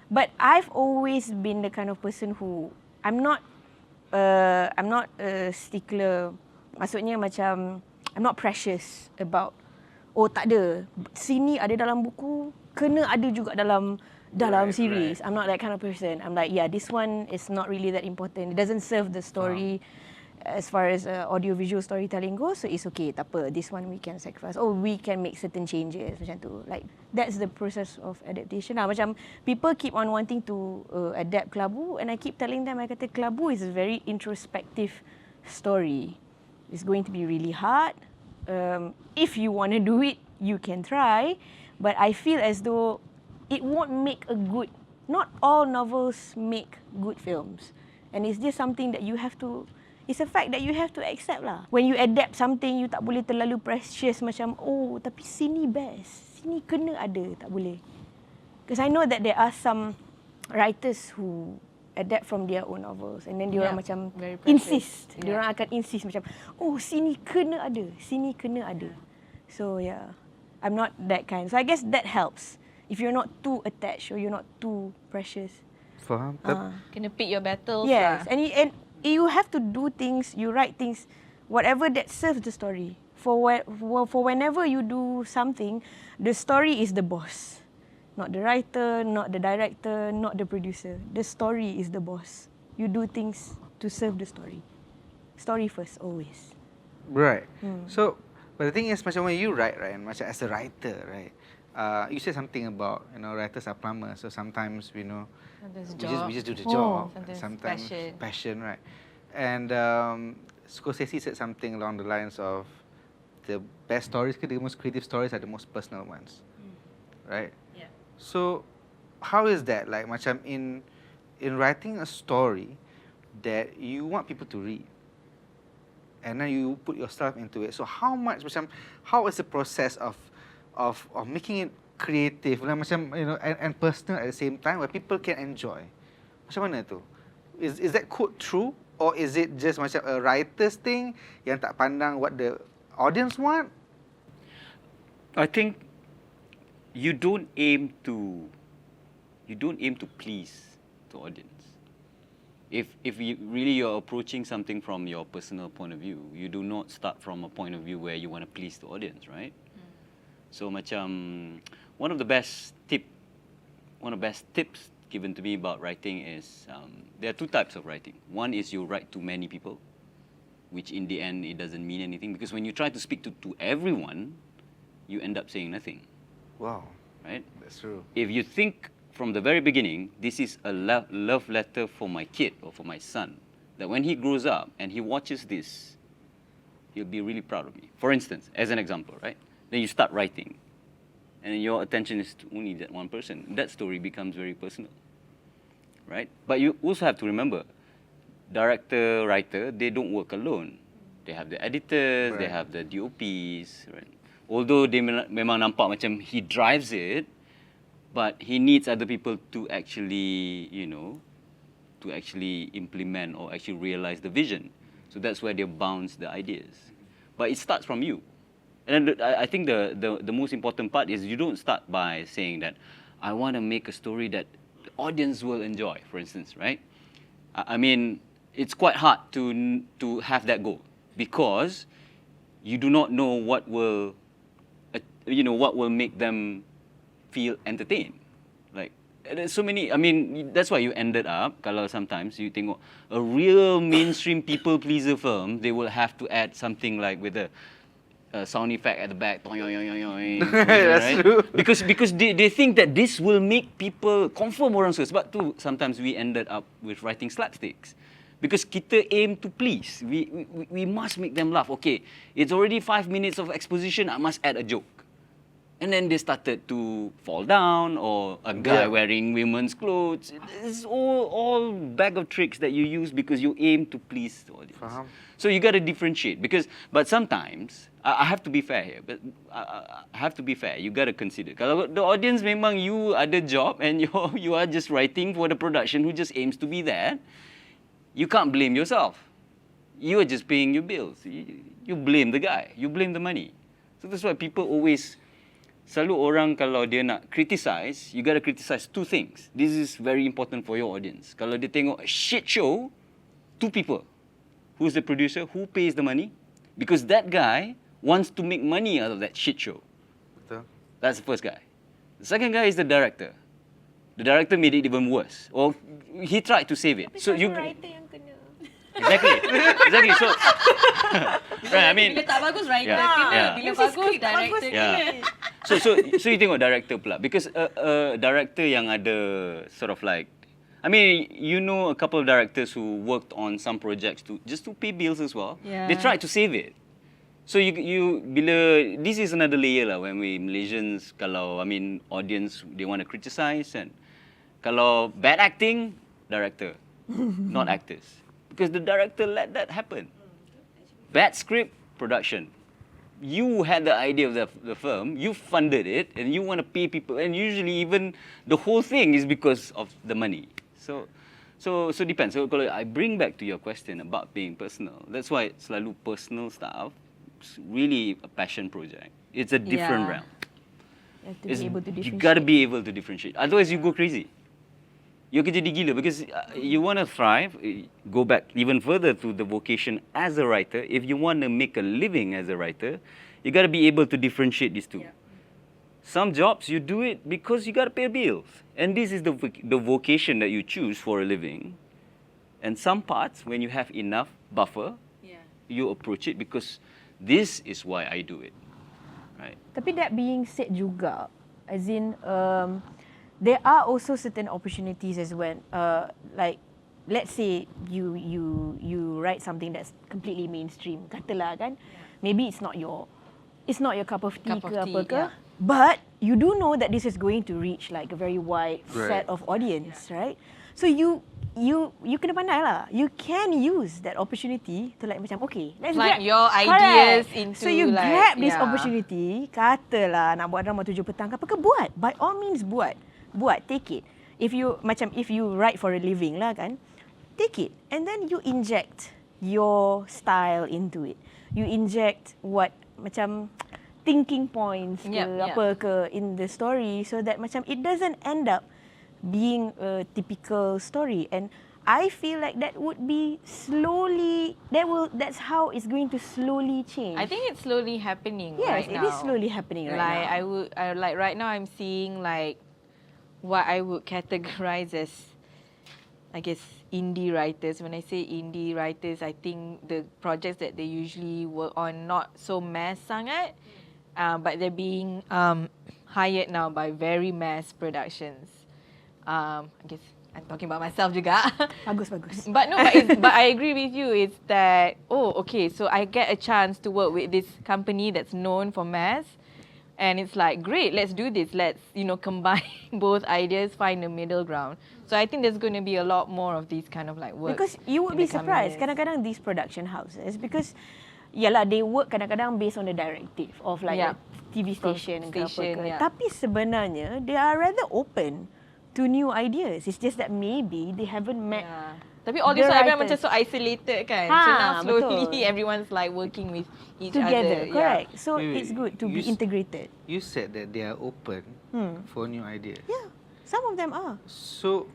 [SPEAKER 4] but I've always been the kind of person who I'm not a stickler. Maksudnya macam I'm not precious about tak ada sini ada dalam buku, kena ada juga dalam series. I'm not that kind of person. I'm like, yeah, this one is not really that important. It doesn't serve the story. As far as audio-visual storytelling goes, so it's okay, tak apa, this one we can sacrifice. We can make certain changes, macam tu. Like, that's the process of adaptation lah. Macam, people keep on wanting to adapt Kelabu, and I keep telling them, I kata, Kelabu is a very introspective story. It's going to be really hard. If you want to do it, you can try. But I feel as though it won't make a good... Not all novels make good films. And it's just something that you have to... It's a fact that you have to accept lah. When you adapt something, you tak boleh terlalu precious macam, tapi sini best. Sini kena ada, tak boleh. Because I know that there are some writers who adapt from their own novels. And then diorang macam insist.
[SPEAKER 2] Yeah.
[SPEAKER 4] Diorang akan insist macam, sini kena ada. Sini kena ada. So yeah, I'm not that kind. So I guess that helps. If you're not too attached or you're not too precious.
[SPEAKER 1] Faham?
[SPEAKER 2] Kena pick your battles
[SPEAKER 4] Yes,
[SPEAKER 2] lah.
[SPEAKER 4] and you have to do things, you write things, whatever that serves the story. For whenever you do something, the story is the boss. Not the writer, not the director, not the producer. The story is the boss. You do things to serve the story. Story first, always.
[SPEAKER 1] Right. So, but the thing is, macam when you write, right, macam as a writer, right, you said something about, writers are plumbers, so sometimes, we just do the job.
[SPEAKER 2] Sometimes
[SPEAKER 1] passion, right? And Scorsese said something along the lines of the best stories, the most creative stories are the most personal ones, right?
[SPEAKER 2] Yeah.
[SPEAKER 1] So, how is that? Like, macam in writing a story that you want people to read, and then you put yourself into it. So, how is the process of making it creative, macam and personal at the same time, where people can enjoy? Macam mana tu? Is that quote true, or is it just macam a writer's thing yang tak pandang what the audience want?
[SPEAKER 3] I think you don't aim to please the audience. If you're approaching something from your personal point of view, you do not start from a point of view where you want to please the audience, right? So macam one of the best tips given to me about writing is there are two types of writing. One is you write to many people, which in the end it doesn't mean anything, because when you try to speak to everyone, you end up saying nothing.
[SPEAKER 1] Wow,
[SPEAKER 3] Right?
[SPEAKER 1] that's true.
[SPEAKER 3] If you think from the very beginning, this is a love letter for my kid or for my son, that when he grows up and he watches this, he'll be really proud of me. For instance, as an example, right? Then you start writing, and your attention is to only that one person. That story becomes very personal, right? But you also have to remember, director, writer, they don't work alone. They have the editors, they have the DOPs, right? Although they memang nampak macam he drives it, but he needs other people to actually, you know, to actually implement or actually realize the vision. So that's where they bounce the ideas. But it starts from you. And I think the most important part is you don't start by saying that I want to make a story that the audience will enjoy, for instance, right? I mean, it's quite hard to have that goal because you do not know what will, what will make them feel entertained. Like, there's so many, I mean, that's why you ended up, kalau sometimes you tengok a real mainstream people pleaser film, they will have to add something like with a sound effect at the back.
[SPEAKER 1] That's true.
[SPEAKER 3] Because they think that this will make people confirm orang suka. Sebab tu sometimes we ended up with writing slapsticks. Because kita aim to please. We must make them laugh. Okay, it's already 5 minutes of exposition, I must add a joke. And then they started to fall down, or a guy wearing women's clothes. It's all bag of tricks that you use because you aim to please the audience.
[SPEAKER 1] Faham.
[SPEAKER 3] So you got to differentiate. But sometimes, I have to be fair here. But I have to be fair. You got to consider. Kalau the audience memang you ada job and you are just writing for the production who just aims to be there, you can't blame yourself. You are just paying your bills. You blame the guy. You blame the money. So that's why people always. Selalu orang kalau dia nak criticize, you gotta criticize two things. This is very important for your audience. Kalau dia tengok a shit show, two people. Who's the producer? Who pays the money? Because that guy wants to make money out of that shit show.
[SPEAKER 1] Betul.
[SPEAKER 3] That's the first guy. The second guy is the director. The director made it even worse. Or he tried to save it.
[SPEAKER 4] So you writer yang kena.
[SPEAKER 3] Exactly. So right, I mean,
[SPEAKER 2] Bila tak bagus writer
[SPEAKER 3] Yeah.
[SPEAKER 2] kena,
[SPEAKER 3] Yeah.
[SPEAKER 2] bila bagus director
[SPEAKER 3] Yeah.
[SPEAKER 2] kena.
[SPEAKER 3] So you tengok director pula, because a director yang ada sort of like, I mean, you know a couple of directors who worked on some projects just to pay bills as well.
[SPEAKER 2] Yeah.
[SPEAKER 3] They tried to save it. So you bila this is another layer lah when we Malaysians, kalau I mean audience they want to criticize, and kalau bad acting, director, not actors, because the director let that happen. Bad script, production. You had the idea of the film, you funded it, and you want to pay people, and usually even the whole thing is because of the money. So depends. So kalau I bring back to your question about being personal, that's why selalu personal stuff, it's really a passion project. It's a different
[SPEAKER 2] Yeah.
[SPEAKER 3] realm.
[SPEAKER 4] You have to be able to
[SPEAKER 3] You
[SPEAKER 4] differentiate.
[SPEAKER 3] got to be able to differentiate. Otherwise, you go crazy. You akan jadi gila because you want to thrive. Go back even further to the vocation as a writer. If you want to make a living as a writer, you got to be able to differentiate these two.
[SPEAKER 2] Yeah.
[SPEAKER 3] Some jobs you do it because you got to pay bills, and this is the vocation that you choose for a living. And some parts, when you have enough buffer, you approach it because this is why I do it, right?
[SPEAKER 4] Tapi that being said juga, as in, there are also certain opportunities as well. Like, let's say you write something that's completely mainstream, katalah kan, maybe it's not your cup of tea
[SPEAKER 2] Cup of
[SPEAKER 4] ke apa
[SPEAKER 2] tea,
[SPEAKER 4] ke,
[SPEAKER 2] yeah.
[SPEAKER 4] but you do know that this is going to reach like a very wide set
[SPEAKER 1] Right.
[SPEAKER 4] of audience, right? So you kena pandai lah. You can use that opportunity to like macam, okay, let's
[SPEAKER 2] Like
[SPEAKER 4] grab
[SPEAKER 2] your ideas
[SPEAKER 4] correct.
[SPEAKER 2] into
[SPEAKER 4] So you
[SPEAKER 2] like,
[SPEAKER 4] grab this
[SPEAKER 2] yeah.
[SPEAKER 4] opportunity, katalah nak buat drama 7 petang ke apa ke, buat. By all means buat, take it. If you write for a living lah kan, take it, and then you inject your style into it. You inject what macam thinking points ke apa ke in the story, so that macam it doesn't end up being a typical story. And I feel like that would be that's how it's going to slowly change.
[SPEAKER 2] I think it's slowly happening
[SPEAKER 4] yes,
[SPEAKER 2] right
[SPEAKER 4] it
[SPEAKER 2] now.
[SPEAKER 4] is slowly happening right
[SPEAKER 2] Like
[SPEAKER 4] now.
[SPEAKER 2] like right now I'm seeing like what I would categorize as, I guess, indie writers. When I say indie writers, I think the projects that they usually work on not so mass sangat, but they're being hired now by very mass productions. I guess I'm talking about myself juga.
[SPEAKER 4] Bagus, bagus.
[SPEAKER 2] But no, but I agree with you. It's that, okay, so I get a chance to work with this company that's known for mass. And it's like, great, let's do this. Let's, combine both ideas, find a middle ground. So I think there's going to be a lot more of these kind of like work.
[SPEAKER 4] Because you would be surprised, kadang-kadang these production houses, because yalah, they work kadang-kadang based on the directive of like a TV station ke apa ke. Tapi sebenarnya, they are rather open to new ideas. It's just that maybe they haven't met.
[SPEAKER 2] Tapi all this time everyone macam so isolated kan. So now slowly
[SPEAKER 4] betul.
[SPEAKER 2] everyone's like working with each
[SPEAKER 4] Together,
[SPEAKER 2] other.
[SPEAKER 4] correct. So
[SPEAKER 1] Wait,
[SPEAKER 4] it's good to be integrated.
[SPEAKER 1] You said that they are open for new ideas.
[SPEAKER 4] Yeah, some of them are.
[SPEAKER 1] So,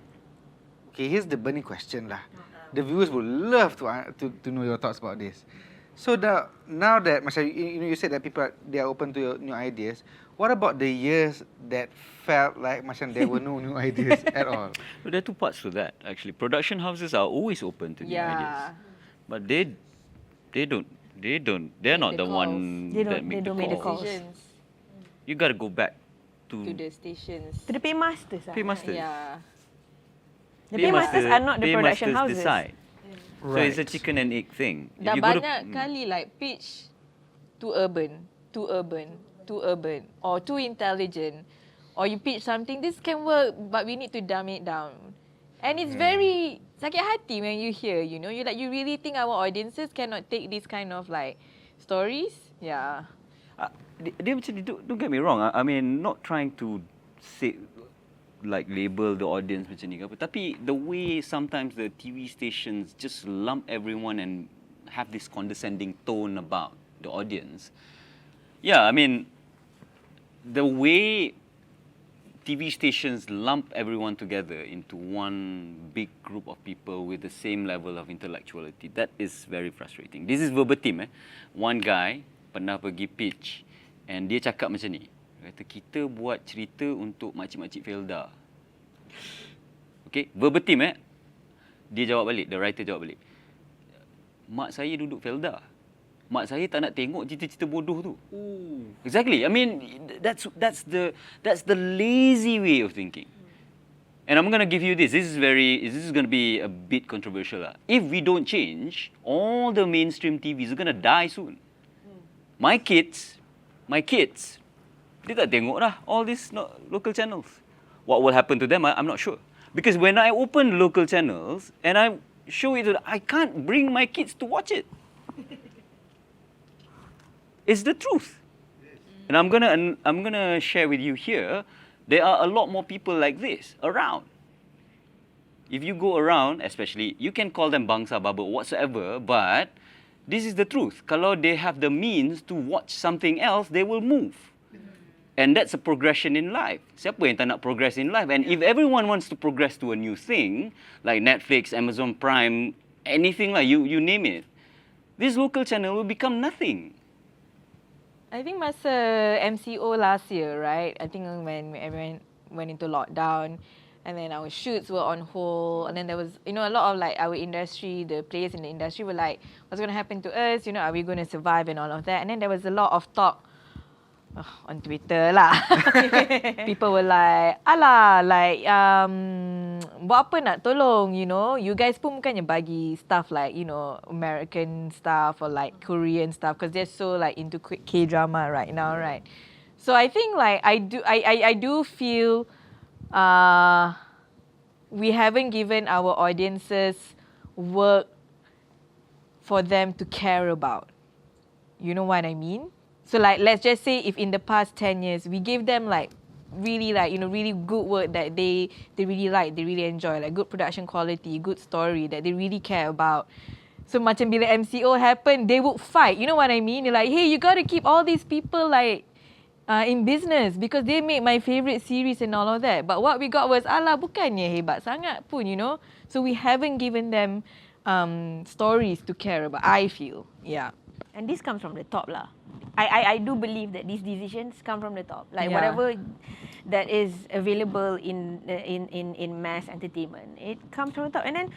[SPEAKER 1] okay, here's the burning question lah. The viewers would love to know your thoughts about this. So now that macam you said that they are open to your new ideas. What about the years that felt like macam there were no new ideas at all?
[SPEAKER 3] But there are two parts to that actually. Production houses are always open to new ideas, but they don't. They're not the one that make the calls. You got to go back to
[SPEAKER 2] the stations.
[SPEAKER 4] To the paymasters.
[SPEAKER 3] Paymasters.
[SPEAKER 2] Yeah.
[SPEAKER 4] The paymasters are not the production houses.
[SPEAKER 3] Decide. So
[SPEAKER 1] Right.
[SPEAKER 3] it's a chicken and egg thing.
[SPEAKER 2] Dah
[SPEAKER 3] You go to-
[SPEAKER 2] banyak kali like pitch too urban, or too intelligent, or you pitch something, this can work, but we need to dumb it down. And it's very sakit hati when you hear, you really think our audiences cannot take this kind of like stories? Yeah.
[SPEAKER 3] Dia macam, don't get me wrong. I mean, not trying to say like label the audience macam ni ke apa. Tapi the way sometimes the TV stations just lump everyone and have this condescending tone about the audience. Yeah, I mean, the way TV stations lump everyone together into one big group of people with the same level of intellectuality, that is very frustrating. This is verbatim. One guy pernah pergi pitch and dia cakap macam ni. Dia kata, kita buat cerita untuk makcik-makcik Felda. Okay, verbatim Dia jawab balik, the writer jawab balik. Mak saya duduk Felda. Mak saya tak nak tengok cerita-cerita bodoh tu. Exactly. I mean, that's the lazy way of thinking. And I'm going to give you this. This is going to be a bit controversial. If we don't change, all the mainstream TVs are going to die soon. My kids, dia tak tengok dah all these local channels. What will happen to them, I'm not sure. Because when I open local channels and I show it to them, I can't bring my kids to watch it. It's the truth. And I'm gonna share with you here, there are a lot more people like this around. If you go around, especially, you can call them bangsa baba whatsoever, but this is the truth. Kalau they have the means to watch something else, they will move. And that's a progression in life. Siapa yang tak nak progress in life? And if everyone wants to progress to a new thing, like Netflix, Amazon Prime, anything like you name it, this local channel will become nothing.
[SPEAKER 2] I think masa MCO last year, right? I think when everyone went into lockdown, and then our shoots were on hold, and then there was, a lot of like our industry, the players in the industry were like, what's going to happen to us? Are we going to survive and all of that? And then there was a lot of talk on Twitter lah. People were like, alah, like, buat apa nak tolong, you guys pun bukannya bagi stuff like, American stuff or like Korean stuff, because they're so like into K-drama right now, right? So I think like, I do feel we haven't given our audiences work for them to care about. You know what I mean? So like, let's just say if in the past 10 years, we gave them like, really like, really good work that they really like, they really enjoy, like good production quality, good story that they really care about. So macam bila MCO happened, they would fight. You know what I mean? They're like, hey, you got to keep all these people like in business because they make my favorite series and all of that. But what we got was, alah, bukannya hebat sangat pun, So we haven't given them stories to care about, I feel. Yeah.
[SPEAKER 4] And this comes from the top lah. I do believe that these decisions come from the top. Like whatever that is available in mass entertainment, it comes from the top. And then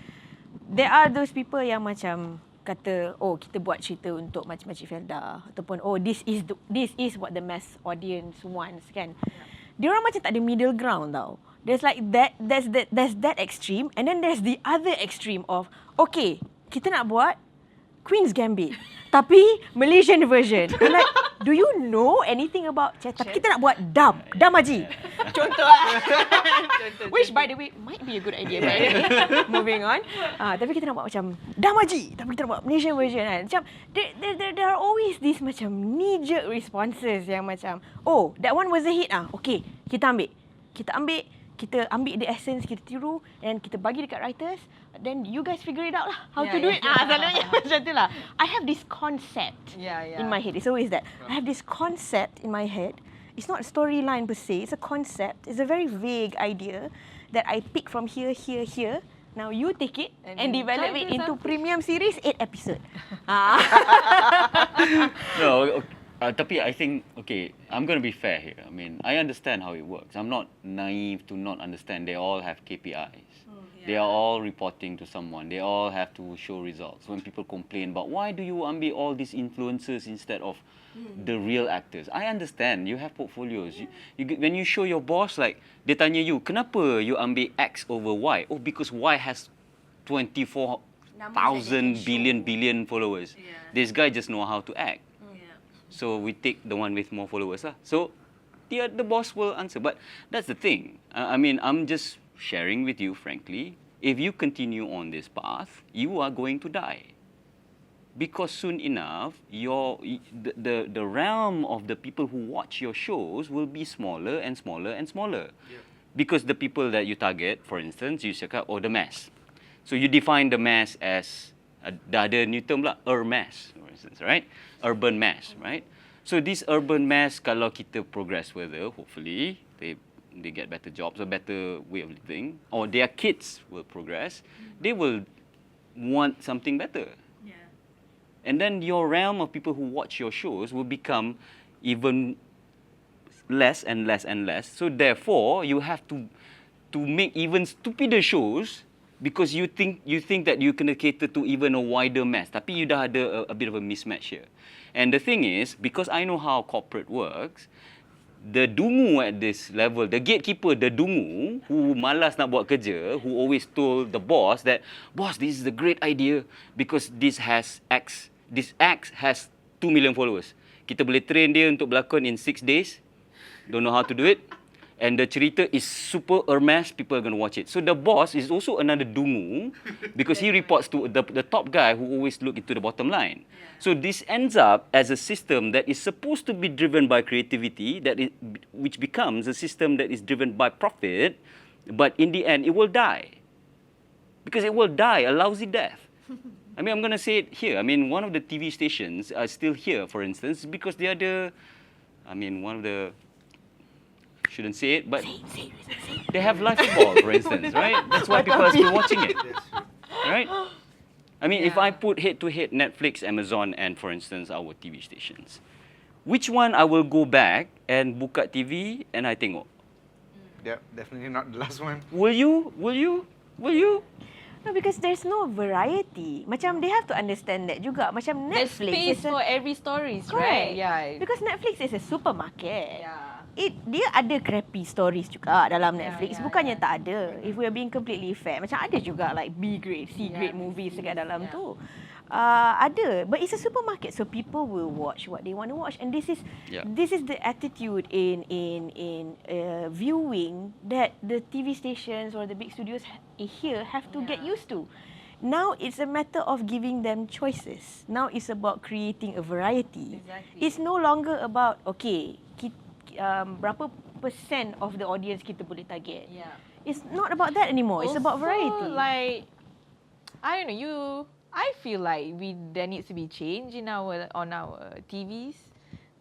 [SPEAKER 4] there are those people yang macam kata, oh, kita buat cerita untuk macam-macam Felda, ataupun oh, this is what the mass audience wants kan. Diorang macam tak ada middle ground tau. There's like that. There's that extreme, and then there's the other extreme of okay, kita nak buat Queen's Gambit, tapi Malaysian version. And like, do you know anything about? Tapi kita nak buat dub haji. Contoh lah. Which by the way might be a good idea. Moving on. Tapi kita nak buat macam dub haji, tapi kita nak buat Malaysian version kan. Macam there are always these macam knee-jerk responses yang macam, oh that one was a hit okay, kita ambil, the essence, kita tiru, and kita bagi dekat writers. Then you guys figure it out lah, how to do it. Selalunya macam tu lah. I have this concept in my head. It's always that. I have this concept in my head. It's not a storyline per se. It's a concept. It's a very vague idea that I pick from here. Now you take it and develop it into premium series 8 episode.
[SPEAKER 3] No, tapi I think, okay, I'm going to be fair here. I mean, I understand how it works. I'm not naive to not understand they all have KPIs. They are all reporting to someone. They all have to show results. When people complain about why do you ambil all these influencers instead of the real actors, I understand. You have portfolios. When you show your boss, like, dia tanya you, kenapa you ambil X over Y? Oh, because Y has 24,000 billion followers. This guy just know how to act. So we take the one with more followers lah. So the boss will answer. But that's the thing. I mean, I'm just sharing with you, frankly, if you continue on this path, you are going to die. Because soon enough, the realm of the people who watch your shows will be smaller and smaller and smaller. Because the people that you target, for instance, you cakap, oh, the mass. So you define the mass as, dah ada new term lah, mass, for instance, right? Urban mass, right? So this urban mass, kalau kita progress further, hopefully, they get better jobs, a better way of living, or their kids will progress, they will want something better. And then your realm of people who watch your shows will become even less and less and less. So therefore, you have to make even stupider shows because you think that you can cater to even a wider mass. Tapi you dah ada a bit of a mismatch here. And the thing is, because I know how corporate works, the dungu at this level, the gatekeeper, the dungu, who malas nak buat kerja, who always told the boss that, boss, this is a great idea because this X has 2 million followers. Kita boleh train dia untuk berlakon in 6 days. Don't know how to do it. And the cerita is super ermas, people are going to watch it. So the boss is also another dungu because he reports to the top guy who always look into the bottom line. So this ends up as a system that is supposed to be driven by creativity, which becomes a system that is driven by profit, but in the end it will die. Because it will die a lousy death. I mean, I'm going to say it here. I mean, one of the TV stations are still here, for instance, because they are one of the, shouldn't say it, but they have live football, for instance, right? That's why people are still watching it, right? I mean, if I put head-to-head Netflix, Amazon, and, for instance, our TV stations, which one I will go back and buka TV and I tengok?
[SPEAKER 1] Yeah, definitely not the last one.
[SPEAKER 3] Will you?
[SPEAKER 4] No, because there's no variety. Macam they have to understand that juga. Macam
[SPEAKER 2] There's
[SPEAKER 4] Netflix
[SPEAKER 2] space for every stories, right? Yeah.
[SPEAKER 4] Because Netflix is a supermarket.
[SPEAKER 2] Yeah.
[SPEAKER 4] Dia ada crappy stories juga dalam Netflix. Bukannya tak ada. If we are being completely fair. Macam ada juga like B grade, C grade movies dekat dalam tu. Ada. But it's a supermarket. So people will watch what they want to watch. And this is the attitude in viewing that the TV stations or the big studios here have to get used to. Now it's a matter of giving them choices. Now it's about creating a variety.
[SPEAKER 2] Exactly.
[SPEAKER 4] It's no longer about, okay, berapa percent of the audience kita boleh target. Yeah. It's not about that anymore. It's about variety.
[SPEAKER 2] Like, I don't know, I feel like there needs to be change on our TVs,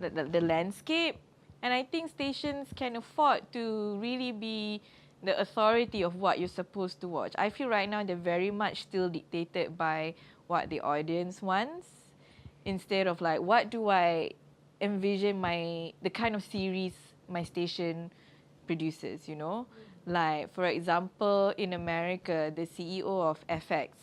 [SPEAKER 2] the landscape, and I think stations can afford to really be the authority of what you're supposed to watch. I feel right now they're very much still dictated by what the audience wants, instead of like, what do I envision the kind of series my station produces, you know? Like, for example, in America, the CEO of FX,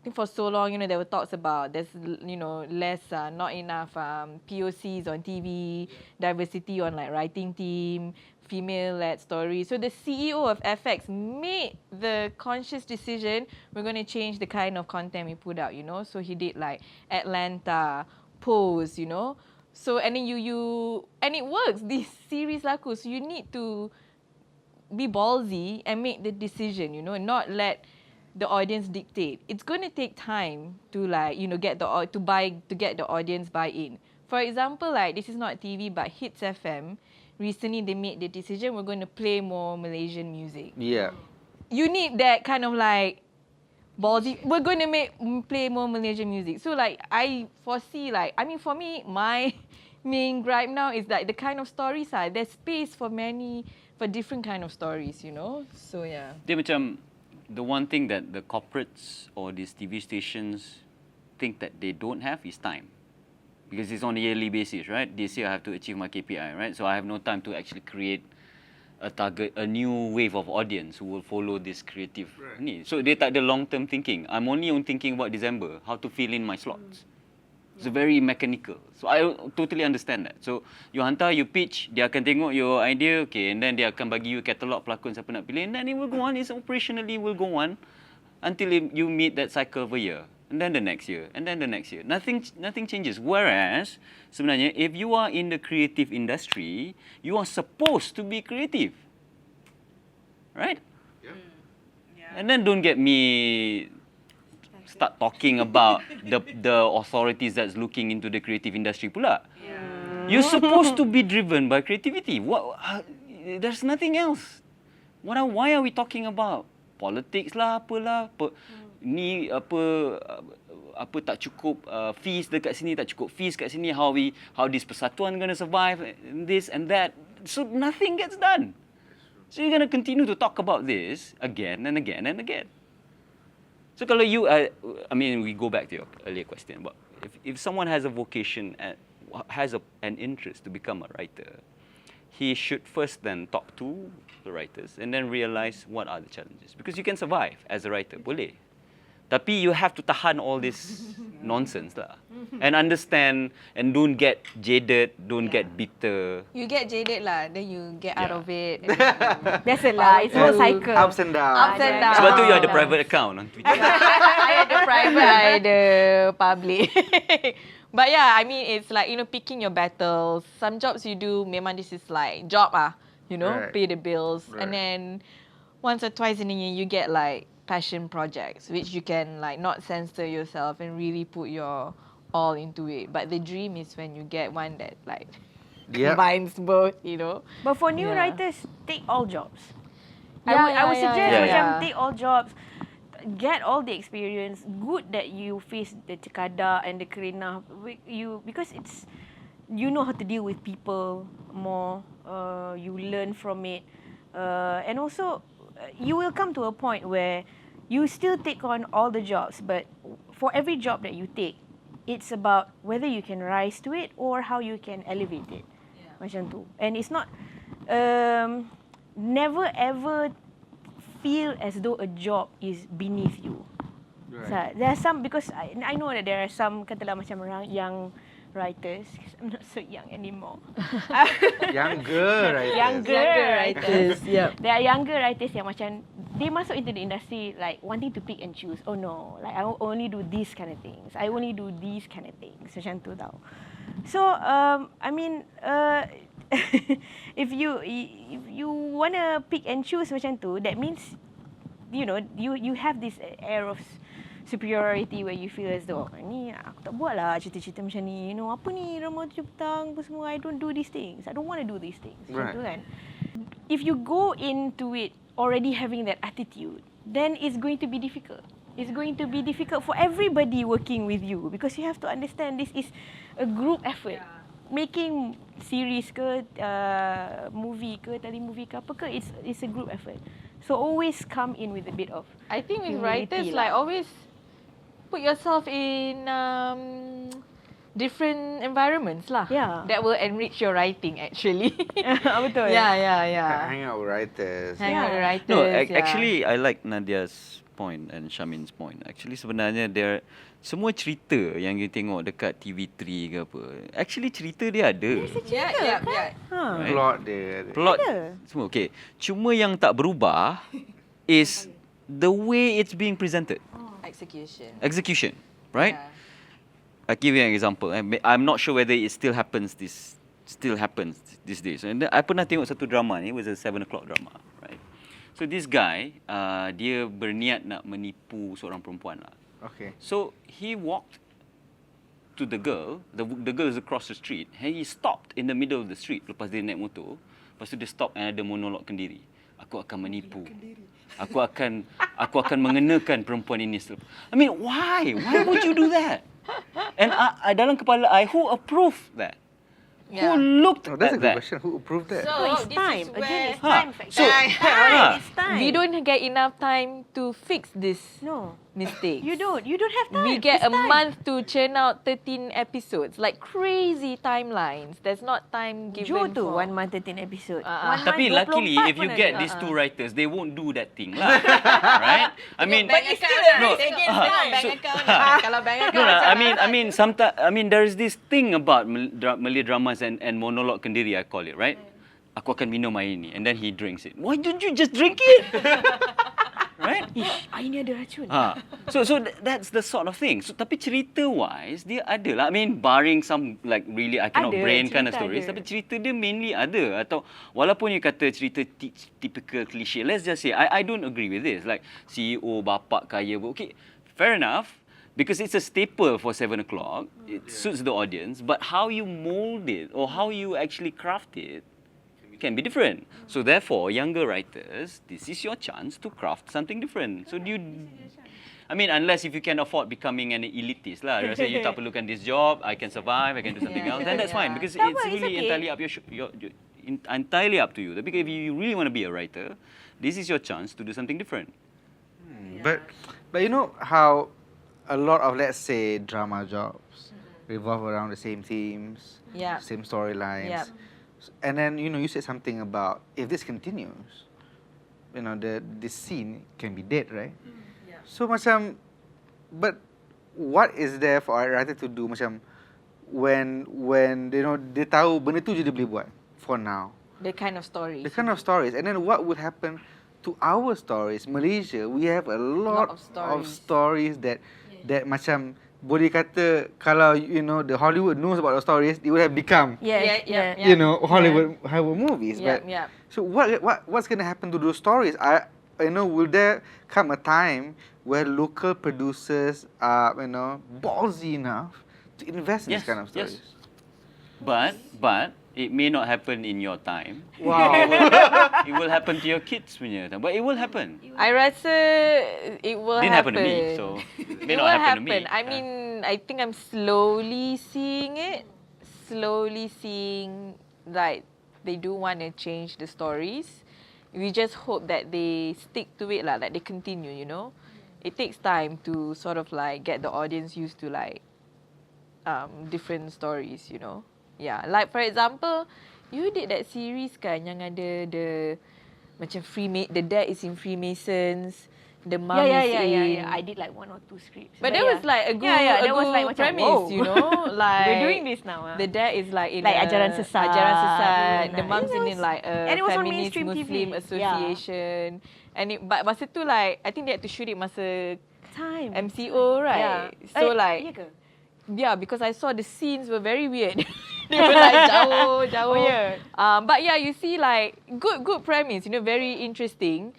[SPEAKER 2] think for so long, there were talks about there's, less, not enough POCs on TV, diversity on like writing team, female-led stories. So the CEO of FX made the conscious decision, we're going to change the kind of content we put out, So he did like Atlanta, Pose, So and then and it works. This series laku, so you need to be ballsy and make the decision, and not let the audience dictate. It's going to take time to get the audience buy-in. For example, like this is not TV, but Hits FM recently they made the decision we're going to play more Malaysian music.
[SPEAKER 1] Yeah.
[SPEAKER 2] You need that kind of like ballsy. We're going to play more Malaysian music. So like I foresee for me, my main gripe now is like the kind of stories there's space for different kind of stories, So yeah.
[SPEAKER 3] Dia macam the one thing that the corporates or these TV stations think that they don't have is time. Because it's on a yearly basis, right? This year I have to achieve my KPI, right? So I have no time to actually create a new wave of audience who will follow this creative ni. So dia tak ada long-term thinking. I'm only thinking about December, how to fill in my slots. It's very mechanical. So I totally understand that. So you hantar, you pitch, dia akan tengok your idea, okay, and then dia akan bagi you katalog pelakon siapa nak pilih, and then it will go on, it's operationally will go on until you meet that cycle of a year. And then the next year, and then the next year. Nothing changes. Whereas, sebenarnya, if you are in the creative industry, you are supposed to be creative. Right? Yeah. And then don't get me start talking about the authorities that's looking into the creative industry pula. Yeah. You're supposed to be driven by creativity. There's nothing else. Why are we talking about politics lah, apalah, ni apa tak cukup fees dekat sini, tak cukup fees kat sini, how this persatuan going to survive, this and that. So nothing gets done. So you're going to continue to talk about this again and again and again. So kalau you, we go back to your earlier question about if someone has a vocation and has an interest to become a writer, he should first then talk to the writers and then realize what are the challenges. Because you can survive as a writer, boleh. Tapi you have to tahan all this nonsense lah. And understand and don't get jaded, don't get bitter.
[SPEAKER 2] You get jaded lah, then you get out of it.
[SPEAKER 4] Biasalah, it's a cycle.
[SPEAKER 1] Ups and downs.
[SPEAKER 2] Ups and downs.
[SPEAKER 3] Sebab tu you ada private account on Twitter.
[SPEAKER 2] I ada private, I ada public. But yeah, it's like, picking your battles. Some jobs you do, memang this is like job
[SPEAKER 1] Right.
[SPEAKER 2] pay the bills.
[SPEAKER 1] Right.
[SPEAKER 2] And then once or twice in a year, you get like passion projects, which you can like not censor yourself and really put your all into it. But the dream is when you get one that like combines both,
[SPEAKER 4] But for new writers, take all jobs.
[SPEAKER 2] Yeah,
[SPEAKER 4] I would suggest
[SPEAKER 2] yeah.
[SPEAKER 4] take all jobs, get all the experience. Good that you face the cekada and the kerena, because it's you know how to deal with people more. You learn from it, and also you will come to a point where you still take on all the jobs, but for every job that you take, it's about whether you can rise to it or how you can elevate it. Macam tu. And it's not, never ever feel as though a job is beneath you.
[SPEAKER 1] Right.
[SPEAKER 4] So, there are some, because I know that there are some, katalah macam young writers, I'm not so young anymore.
[SPEAKER 1] Younger writers.
[SPEAKER 4] Younger writers.
[SPEAKER 2] Yep.
[SPEAKER 4] There are younger writers yang macam they masuk into the industry like wanting to pick and choose. Oh no, like I only do these kind of things. I only do these kind of things. Macam tu tau. So if you wanna pick and choose macam tu, that means you have this air of superiority where you feel as though ni aku tak buat lah cerita-cerita macam ni, apa ni drama 7 petang apa semua, I don't do these things, I don't want to do these things.
[SPEAKER 1] Right.
[SPEAKER 4] Macam tu kan. If you go into it already having that attitude, then it's going to be difficult. It's going to be difficult for everybody working with you, because you have to understand this is a group effort. Making series ke, movie ke, telemovie ke, apa ke, it's a group effort. So always come in with a bit of
[SPEAKER 2] I think with
[SPEAKER 4] humility
[SPEAKER 2] writers,
[SPEAKER 4] lah.
[SPEAKER 2] like always put yourself in different environments lah.
[SPEAKER 4] Yeah.
[SPEAKER 2] That will enrich your writing actually.
[SPEAKER 4] Betul.
[SPEAKER 2] Yeah.
[SPEAKER 1] Hang out with writers.
[SPEAKER 2] Hang out with writers.
[SPEAKER 3] No,
[SPEAKER 2] yeah.
[SPEAKER 3] actually, I like Nadia's point and Shamin's point. Actually sebenarnya semua cerita yang you tengok dekat TV3 ke apa, actually cerita dia ada.
[SPEAKER 2] Yeah.
[SPEAKER 3] Right?
[SPEAKER 1] Plot dia.
[SPEAKER 3] Plot semua okay. Cuma yang tak berubah is the way it's being presented. Execution, right?
[SPEAKER 2] Yeah.
[SPEAKER 3] I'll give you an example. I'm not sure whether it still happens these days. And I pernah tengok satu drama ni, it was a 7 o'clock drama, right? So this guy, dia berniat nak menipu seorang perempuan lah.
[SPEAKER 1] Okay.
[SPEAKER 3] So he walked to the girl. The girl is across the street. And he stopped in the middle of the street. Lepas dia naik motor, lepas tu dia stop and ada monolog kendiri. Aku akan menipu. Aku akan mengenakan perempuan ini. I mean, why? Why would you do that? And dalam kepala I, who approved that?
[SPEAKER 2] Yeah.
[SPEAKER 3] Who looked
[SPEAKER 1] That's
[SPEAKER 3] at
[SPEAKER 1] a good
[SPEAKER 3] that?
[SPEAKER 1] question. Who approved that?
[SPEAKER 2] So
[SPEAKER 4] It's
[SPEAKER 2] this
[SPEAKER 4] time.
[SPEAKER 2] is
[SPEAKER 4] Again,
[SPEAKER 2] where
[SPEAKER 4] it's time.
[SPEAKER 3] So,
[SPEAKER 4] It's time.
[SPEAKER 2] we don't get enough time to fix this
[SPEAKER 4] No.
[SPEAKER 2] mistake.
[SPEAKER 4] You don't have time.
[SPEAKER 2] We get
[SPEAKER 4] It's
[SPEAKER 2] a
[SPEAKER 4] time.
[SPEAKER 2] month to churn out 13 episodes, like crazy timelines. There's not time given
[SPEAKER 4] Joe tu
[SPEAKER 2] for
[SPEAKER 4] 1 month 13 episode.
[SPEAKER 2] Ah.
[SPEAKER 4] 1 month
[SPEAKER 3] Tapi
[SPEAKER 4] 24
[SPEAKER 3] luckily, if you
[SPEAKER 4] pun
[SPEAKER 3] get
[SPEAKER 4] ada.
[SPEAKER 3] these two writers, they won't do that thing lah. Right? I mean,
[SPEAKER 2] bank
[SPEAKER 4] it's
[SPEAKER 2] account,
[SPEAKER 4] still a
[SPEAKER 2] no,
[SPEAKER 4] risk against
[SPEAKER 2] tengok
[SPEAKER 4] time.
[SPEAKER 2] bank
[SPEAKER 3] So-
[SPEAKER 2] account. Kalau bank account,
[SPEAKER 3] no,
[SPEAKER 2] macam
[SPEAKER 3] I mean, there is this thing about Malay dramas and monolog kendiri, I call it, right? Aku akan minum air ni, and then he drinks it. Why don't you just drink it? Right?
[SPEAKER 4] Ish, air ni ada racun.
[SPEAKER 3] So that's the sort of thing. So tapi cerita wise dia ada lah. I mean barring some like really I cannot
[SPEAKER 4] Ada,
[SPEAKER 3] brain kind of
[SPEAKER 4] cerita
[SPEAKER 3] stories,
[SPEAKER 4] ada.
[SPEAKER 3] tapi cerita dia mainly ada. Atau walaupun you kata cerita typical cliche, let's just say I don't agree with this. Like CEO bapak kaya, okay, fair enough. Because it's a staple for 7 o'clock, it suits the audience. But how you mold it or how you actually craft it can be different. So therefore, younger writers, this is your chance to craft something different. So do you, I mean, unless if you can afford becoming an elitist lah, rasa you tak perlukan this job, I can survive, I can do something else, then that's fine because
[SPEAKER 4] Tak
[SPEAKER 3] it's
[SPEAKER 4] apa, it's
[SPEAKER 3] really
[SPEAKER 4] okay.
[SPEAKER 3] entirely up entirely up to you. Tapi if you really want to be a writer, this is your chance to do something different.
[SPEAKER 1] But you know how a lot of, let's say, drama jobs revolve around the same themes,
[SPEAKER 2] Yeah.
[SPEAKER 1] same storylines.
[SPEAKER 2] Yeah.
[SPEAKER 1] And then, you said something about if this continues, the scene can be dead, right? So macam, but what is there for a writer to do macam when dia tahu benda tu je dia boleh buat for now.
[SPEAKER 2] the kind of stories.
[SPEAKER 1] The kind of stories. And then what would happen to our stories? Malaysia, we have a lot of stories that macam boleh kata kalau the Hollywood knows about the stories, it would have become
[SPEAKER 2] Yeah.
[SPEAKER 1] Hollywood movies.
[SPEAKER 2] Yeah,
[SPEAKER 1] But
[SPEAKER 2] yeah.
[SPEAKER 1] so what's going to happen to those stories? Will there come a time where local producers are ballsy enough to invest in this kind of stories?
[SPEAKER 3] But it may not happen in your time.
[SPEAKER 1] Wow.
[SPEAKER 3] It will happen to your kids punya time. But it will happen.
[SPEAKER 2] I rasa it will
[SPEAKER 3] Didn't happen to me, so it may not happen to me.
[SPEAKER 2] I mean, I think I'm slowly seeing like they do want to change the stories. We just hope that they stick to it lah, like they continue, It takes time to sort of like get the audience used to like different stories, Yeah, like for example, you did that series kan yang ada the macam the dad is in Freemasons, the mom is in.
[SPEAKER 4] I did like 1 or 2 scripts.
[SPEAKER 2] But that was like a good,
[SPEAKER 4] that
[SPEAKER 2] a
[SPEAKER 4] was
[SPEAKER 2] good
[SPEAKER 4] like macam,
[SPEAKER 2] premise,
[SPEAKER 4] whoa.
[SPEAKER 2] Like
[SPEAKER 4] We're doing this now.
[SPEAKER 2] the dad is like in
[SPEAKER 4] Like
[SPEAKER 2] a,
[SPEAKER 4] ajaran sesat.
[SPEAKER 2] Ajaran sesat.
[SPEAKER 4] Nice.
[SPEAKER 2] The mom's
[SPEAKER 4] It
[SPEAKER 2] in
[SPEAKER 4] was-
[SPEAKER 2] like a
[SPEAKER 4] and it was on
[SPEAKER 2] feminist
[SPEAKER 4] mainstream TV.
[SPEAKER 2] Muslim association. And but masa tu like I think they had to shoot it masa
[SPEAKER 4] Time.
[SPEAKER 2] MCO, right? So like
[SPEAKER 4] iya ke?
[SPEAKER 2] yeah, because I saw the scenes were very weird. They were like jauh.
[SPEAKER 4] Oh, yeah.
[SPEAKER 2] But yeah, you see like good premise, very interesting.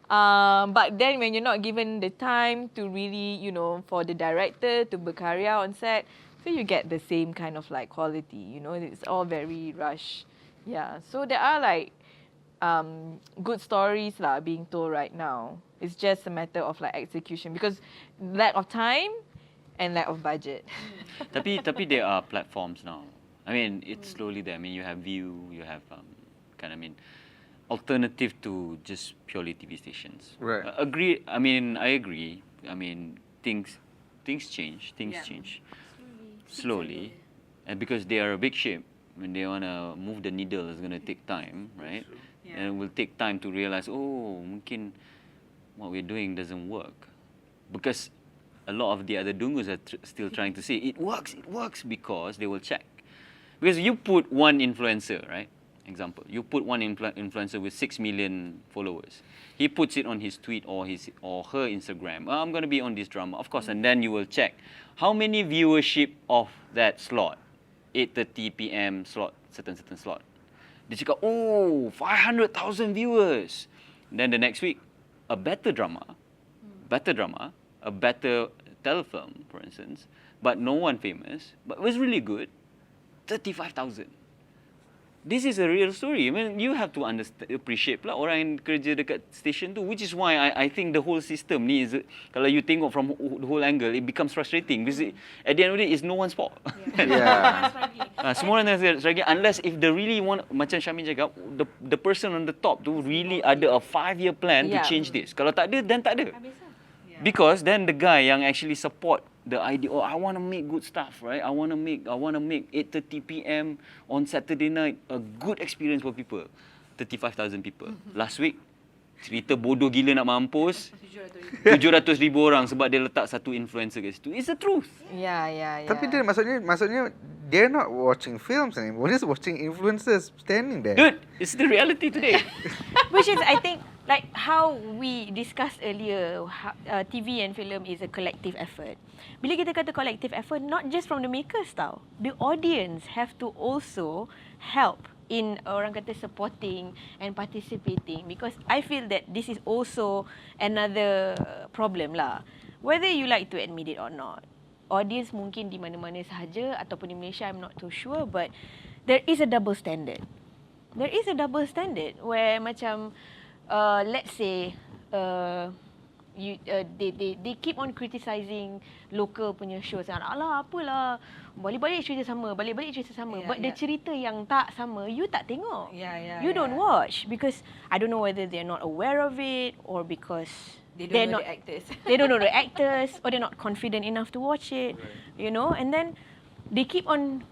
[SPEAKER 2] But then when you're not given the time to really, for the director to berkarya on set, so you get the same kind of like quality, it's all very rush. Yeah, so there are like good stories lah being told right now. It's just a matter of like execution because lack of time and lack of budget.
[SPEAKER 3] Tapi there are platforms now. I mean, it's slowly there. I mean, you have View, you have alternative to just purely TV stations.
[SPEAKER 1] Right.
[SPEAKER 3] I agree. I mean, things change. Things change slowly, and because they are a big ship, when they wanna move the needle, it's gonna take time, right? And it will take time to realize, oh, mungkin what we're doing doesn't work. Because a lot of the other dungus are still trying to say it works because they will check. Because you put one influencer, right? Example, you put one influencer with 6 million followers. He puts it on his tweet or her Instagram. I'm going to be on this drama, of course, and then you will check how many viewership of that slot, 8:30 p.m. slot, certain slot. Dia cakap, 500,000 viewers. Then the next week, a better drama, a better telefilm, for instance, but no one famous, but was really good, 35,000. This is a real story. I mean, you have to appreciate lah orang yang kerja dekat station tu, which is why I think the whole system ni is, kalau you tengok from the whole angle, it becomes frustrating because at the end of the day, it's no one's fault. Semua orang struggling unless if they really want, macam Syamin cakap, the person on the top tu really ada a 5-year plan to change this. Kalau tak ada, then tak ada. Because then the guy yang actually support the idea, I want to make good stuff, right? I want to make 8:30 p.m. on Saturday night a good experience for people. 35,000 people. Last week, cerita bodoh gila nak mampus. 700,000 orang sebab dia letak satu influencer kat situ. It's the truth.
[SPEAKER 2] Yeah.
[SPEAKER 1] Tapi dia maksudnya they're not watching films anymore. They're just watching influencers standing there.
[SPEAKER 3] Dude, it's the reality today.
[SPEAKER 4] Which is, I think, like how we discussed earlier, TV and film is a collective effort. Bila kita kata collective effort, not just from the makers tau. The audience have to also help in orang kata supporting and participating, because I feel that this is also another problem lah. Whether you like to admit it or not, audience mungkin di mana-mana sahaja ataupun di Malaysia, I'm not too sure, but there is a double standard. There is a double standard where macam let's say they keep on criticizing local punya shows. Alah apalah, balik-balik cerita sama. But the cerita yang tak sama, you tak tengok. You don't watch because I don't know whether they're not aware of it or because
[SPEAKER 2] They don't know the actors.
[SPEAKER 4] They don't know the actors or they're not confident enough to watch it, you know. And then they keep on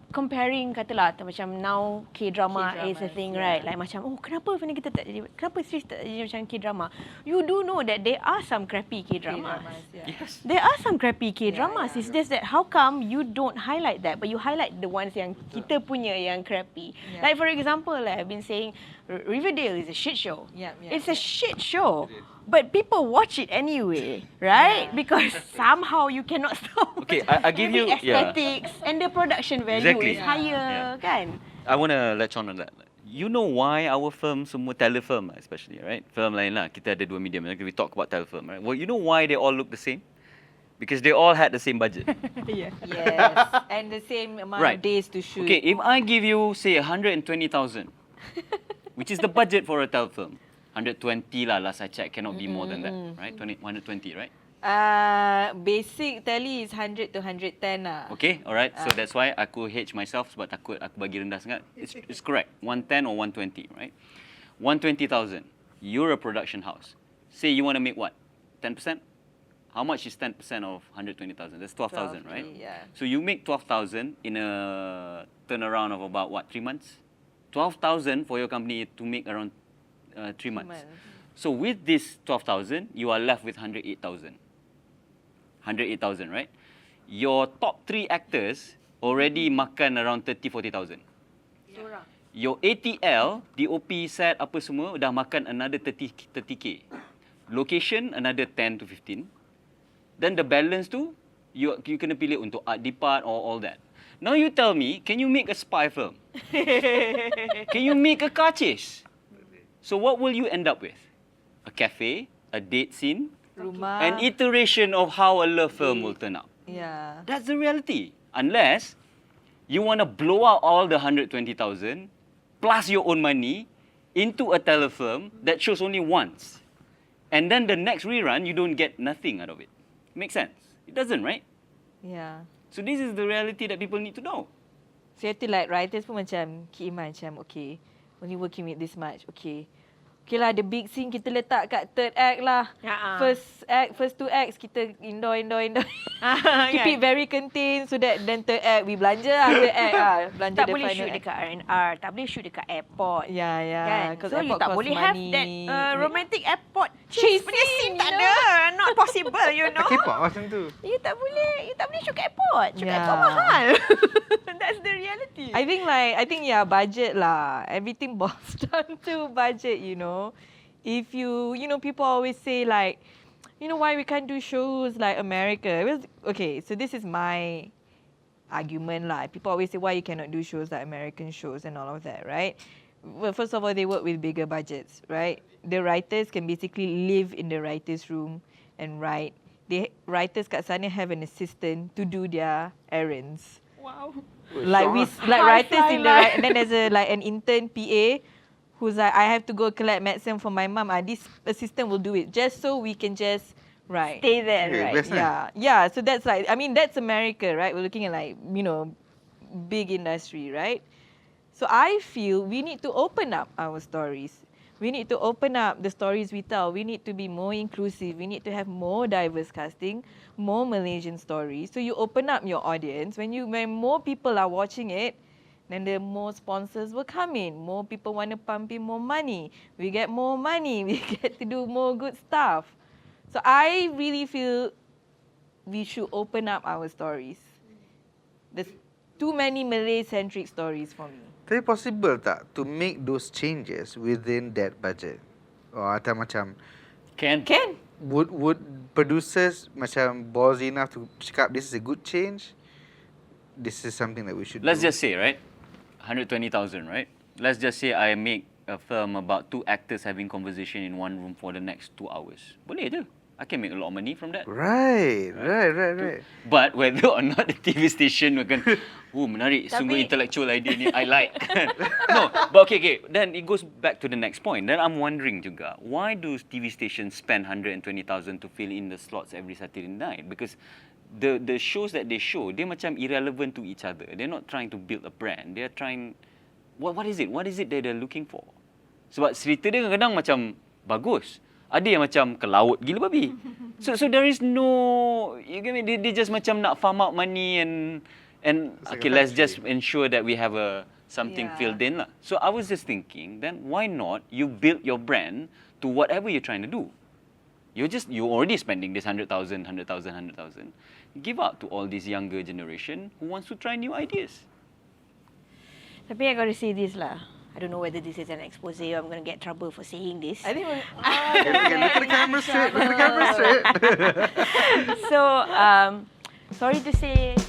[SPEAKER 4] comparing, katalah macam now K-drama is a thing, right? Like macam, kenapa film kita tak jadi, kenapa series tak jadi macam K-drama? You do know that there are some crappy K-dramas.
[SPEAKER 3] Yes.
[SPEAKER 4] There are some crappy K-dramas. It's just that how come you don't highlight that, but you highlight the ones yang kita punya yang crappy. Like for example, like I've been saying, Riverdale is a shit show. It's a shit show. But people watch it anyway, right? Because somehow you cannot stop.
[SPEAKER 3] Okay, I give you
[SPEAKER 4] aesthetics and the production value is higher, kan?
[SPEAKER 3] I want to latch on that. You know why our film, semua telefilm especially, right? Film lain lah, kita ada dua medium. We talk about telefilm, right? Well, you know why they all look the same? Because they all had the same budget.
[SPEAKER 2] Yes, and the same amount of days to shoot.
[SPEAKER 3] Okay, if I give you, say, 120,000, which is the budget for a telefilm, 120 lah, last I checked, cannot be more than that, right? 120, right?
[SPEAKER 2] Basic tally is 100 to 110 lah.
[SPEAKER 3] Okay, alright. So that's why aku hedge myself sebab takut aku bagi rendah sangat. It's correct. 110 or 120, right? 120,000. You're a production house. Say you want to make what? 10%? How much is 10% of 120,000? That's 12,000, right?
[SPEAKER 2] Yeah.
[SPEAKER 3] So you make 12,000 in a turnaround of about what, 3 months? 12,000 for your company to make around 3 months. So with this 12,000, you are left with 108,000. 108,000, right? Your top 3 actors already makan around 30-40,000. Your ATL, DOP, set apa semua dah makan another 30k. Location another 10 to 15. Then the balance tu you kena pilih untuk art depart or all that. Now you tell me, can you make a spy film? Can you make a car chase? So what will you end up with? A cafe, a date scene,
[SPEAKER 2] Rumah,
[SPEAKER 3] an iteration of how a love film will turn out.
[SPEAKER 2] Yeah.
[SPEAKER 3] That's the reality. Unless you want to blow out all the 120,000 plus your own money into a telefilm that shows only once. And then the next rerun, you don't get nothing out of it. Makes sense? It doesn't, right?
[SPEAKER 2] Yeah.
[SPEAKER 3] So this is the reality that people need to know.
[SPEAKER 2] So you have to like writers pun macam Kik Iman macam okay, only working with this much, okay. Okay lah, the big scene kita letak kat third act lah. First 2 acts kita indoor. Keep it very contained so that then third act we belanja lah, third act belanja
[SPEAKER 4] Tak
[SPEAKER 2] the
[SPEAKER 4] boleh
[SPEAKER 2] final
[SPEAKER 4] shoot
[SPEAKER 2] act.
[SPEAKER 4] dekat R&R, tak boleh shoot dekat airport.
[SPEAKER 2] Yeah, yeah.
[SPEAKER 4] Kan?
[SPEAKER 2] 'Cause
[SPEAKER 4] So you
[SPEAKER 2] airport
[SPEAKER 4] tak
[SPEAKER 2] costs
[SPEAKER 4] boleh have
[SPEAKER 2] money.
[SPEAKER 4] that romantic airport
[SPEAKER 2] Chase
[SPEAKER 4] chase punya scene,
[SPEAKER 2] scene,
[SPEAKER 4] tak
[SPEAKER 2] you
[SPEAKER 4] ada. Not possible, you know.
[SPEAKER 1] K-pop macam tu.
[SPEAKER 4] You tak boleh shoot kat airport. Shoot kat airport
[SPEAKER 2] Yeah.
[SPEAKER 4] mahal. That's the reality.
[SPEAKER 2] I think budget lah. Everything boils down to budget, you know. If you know, people always say like, you know, why we can't do shows like America. Well, okay, so this is my argument lah. People always say why you cannot do shows like American shows and all of that, right? Well, first of all, they work with bigger budgets, right? The writers can basically live in the writer's room and write. The writers kat sana have an assistant to do their errands.
[SPEAKER 4] Wow.
[SPEAKER 2] Like writers in the and then there's an intern PA who's like, I have to go collect medicine for my mum. This assistant will do it just so we can just write.
[SPEAKER 4] Stay there,
[SPEAKER 1] Okay,
[SPEAKER 4] right?
[SPEAKER 1] best nice.
[SPEAKER 2] Yeah. So that's like, I mean, that's America, right? We're looking at like, you know, big industry, right? So I feel we need to open up our stories. We need to open up the stories we tell. We need to be more inclusive. We need to have more diverse casting, more Malaysian stories. So you open up your audience. When more people are watching it, then the more sponsors will come in. More people want to pump in more money. We get more money. We get to do more good stuff. So I really feel we should open up our stories. There's too many Malay-centric stories for me.
[SPEAKER 1] Tapi possible tak to make those changes within that budget? Atau macam
[SPEAKER 3] Can.
[SPEAKER 1] would producers macam ballsy enough to cakap this is a good change? This is something that we should
[SPEAKER 3] Let's
[SPEAKER 1] do.
[SPEAKER 3] just say, right? 120,000, right? Let's just say I make a film about two actors having conversation in one room for the next 2 hours. Boleh je. I can make a lot of money from that.
[SPEAKER 1] Right.
[SPEAKER 3] But whether or not the TV station akan, menarik, sungguh intellectual idea ni, I like. No, but okay. Then it goes back to the next point. Then I'm wondering juga, why do TV stations spend 120,000 to fill in the slots every Saturday night? Because the shows that they show, they're macam irrelevant to each other. They're not trying to build a brand. They're trying, what is it? What is it that they're looking for? Sebab cerita dia kadang-kadang macam bagus. Ada yang macam ke laut gila babi. So there is no, you get me? They just macam nak farm out money and
[SPEAKER 1] like
[SPEAKER 3] okay,
[SPEAKER 1] a
[SPEAKER 3] let's
[SPEAKER 1] factory.
[SPEAKER 3] just ensure that we have something
[SPEAKER 2] Yeah.
[SPEAKER 3] filled in lah. So I was just thinking, then why not you build your brand to whatever you're trying to do? You're already spending this 100,000. Give out to all this younger generation who wants to try new ideas.
[SPEAKER 4] Tapi I got to say this lah. I don't know whether this is an expose or I'm going to get trouble for saying this.
[SPEAKER 2] I think
[SPEAKER 1] Okay, look at the camera straight.
[SPEAKER 4] So, sorry to say,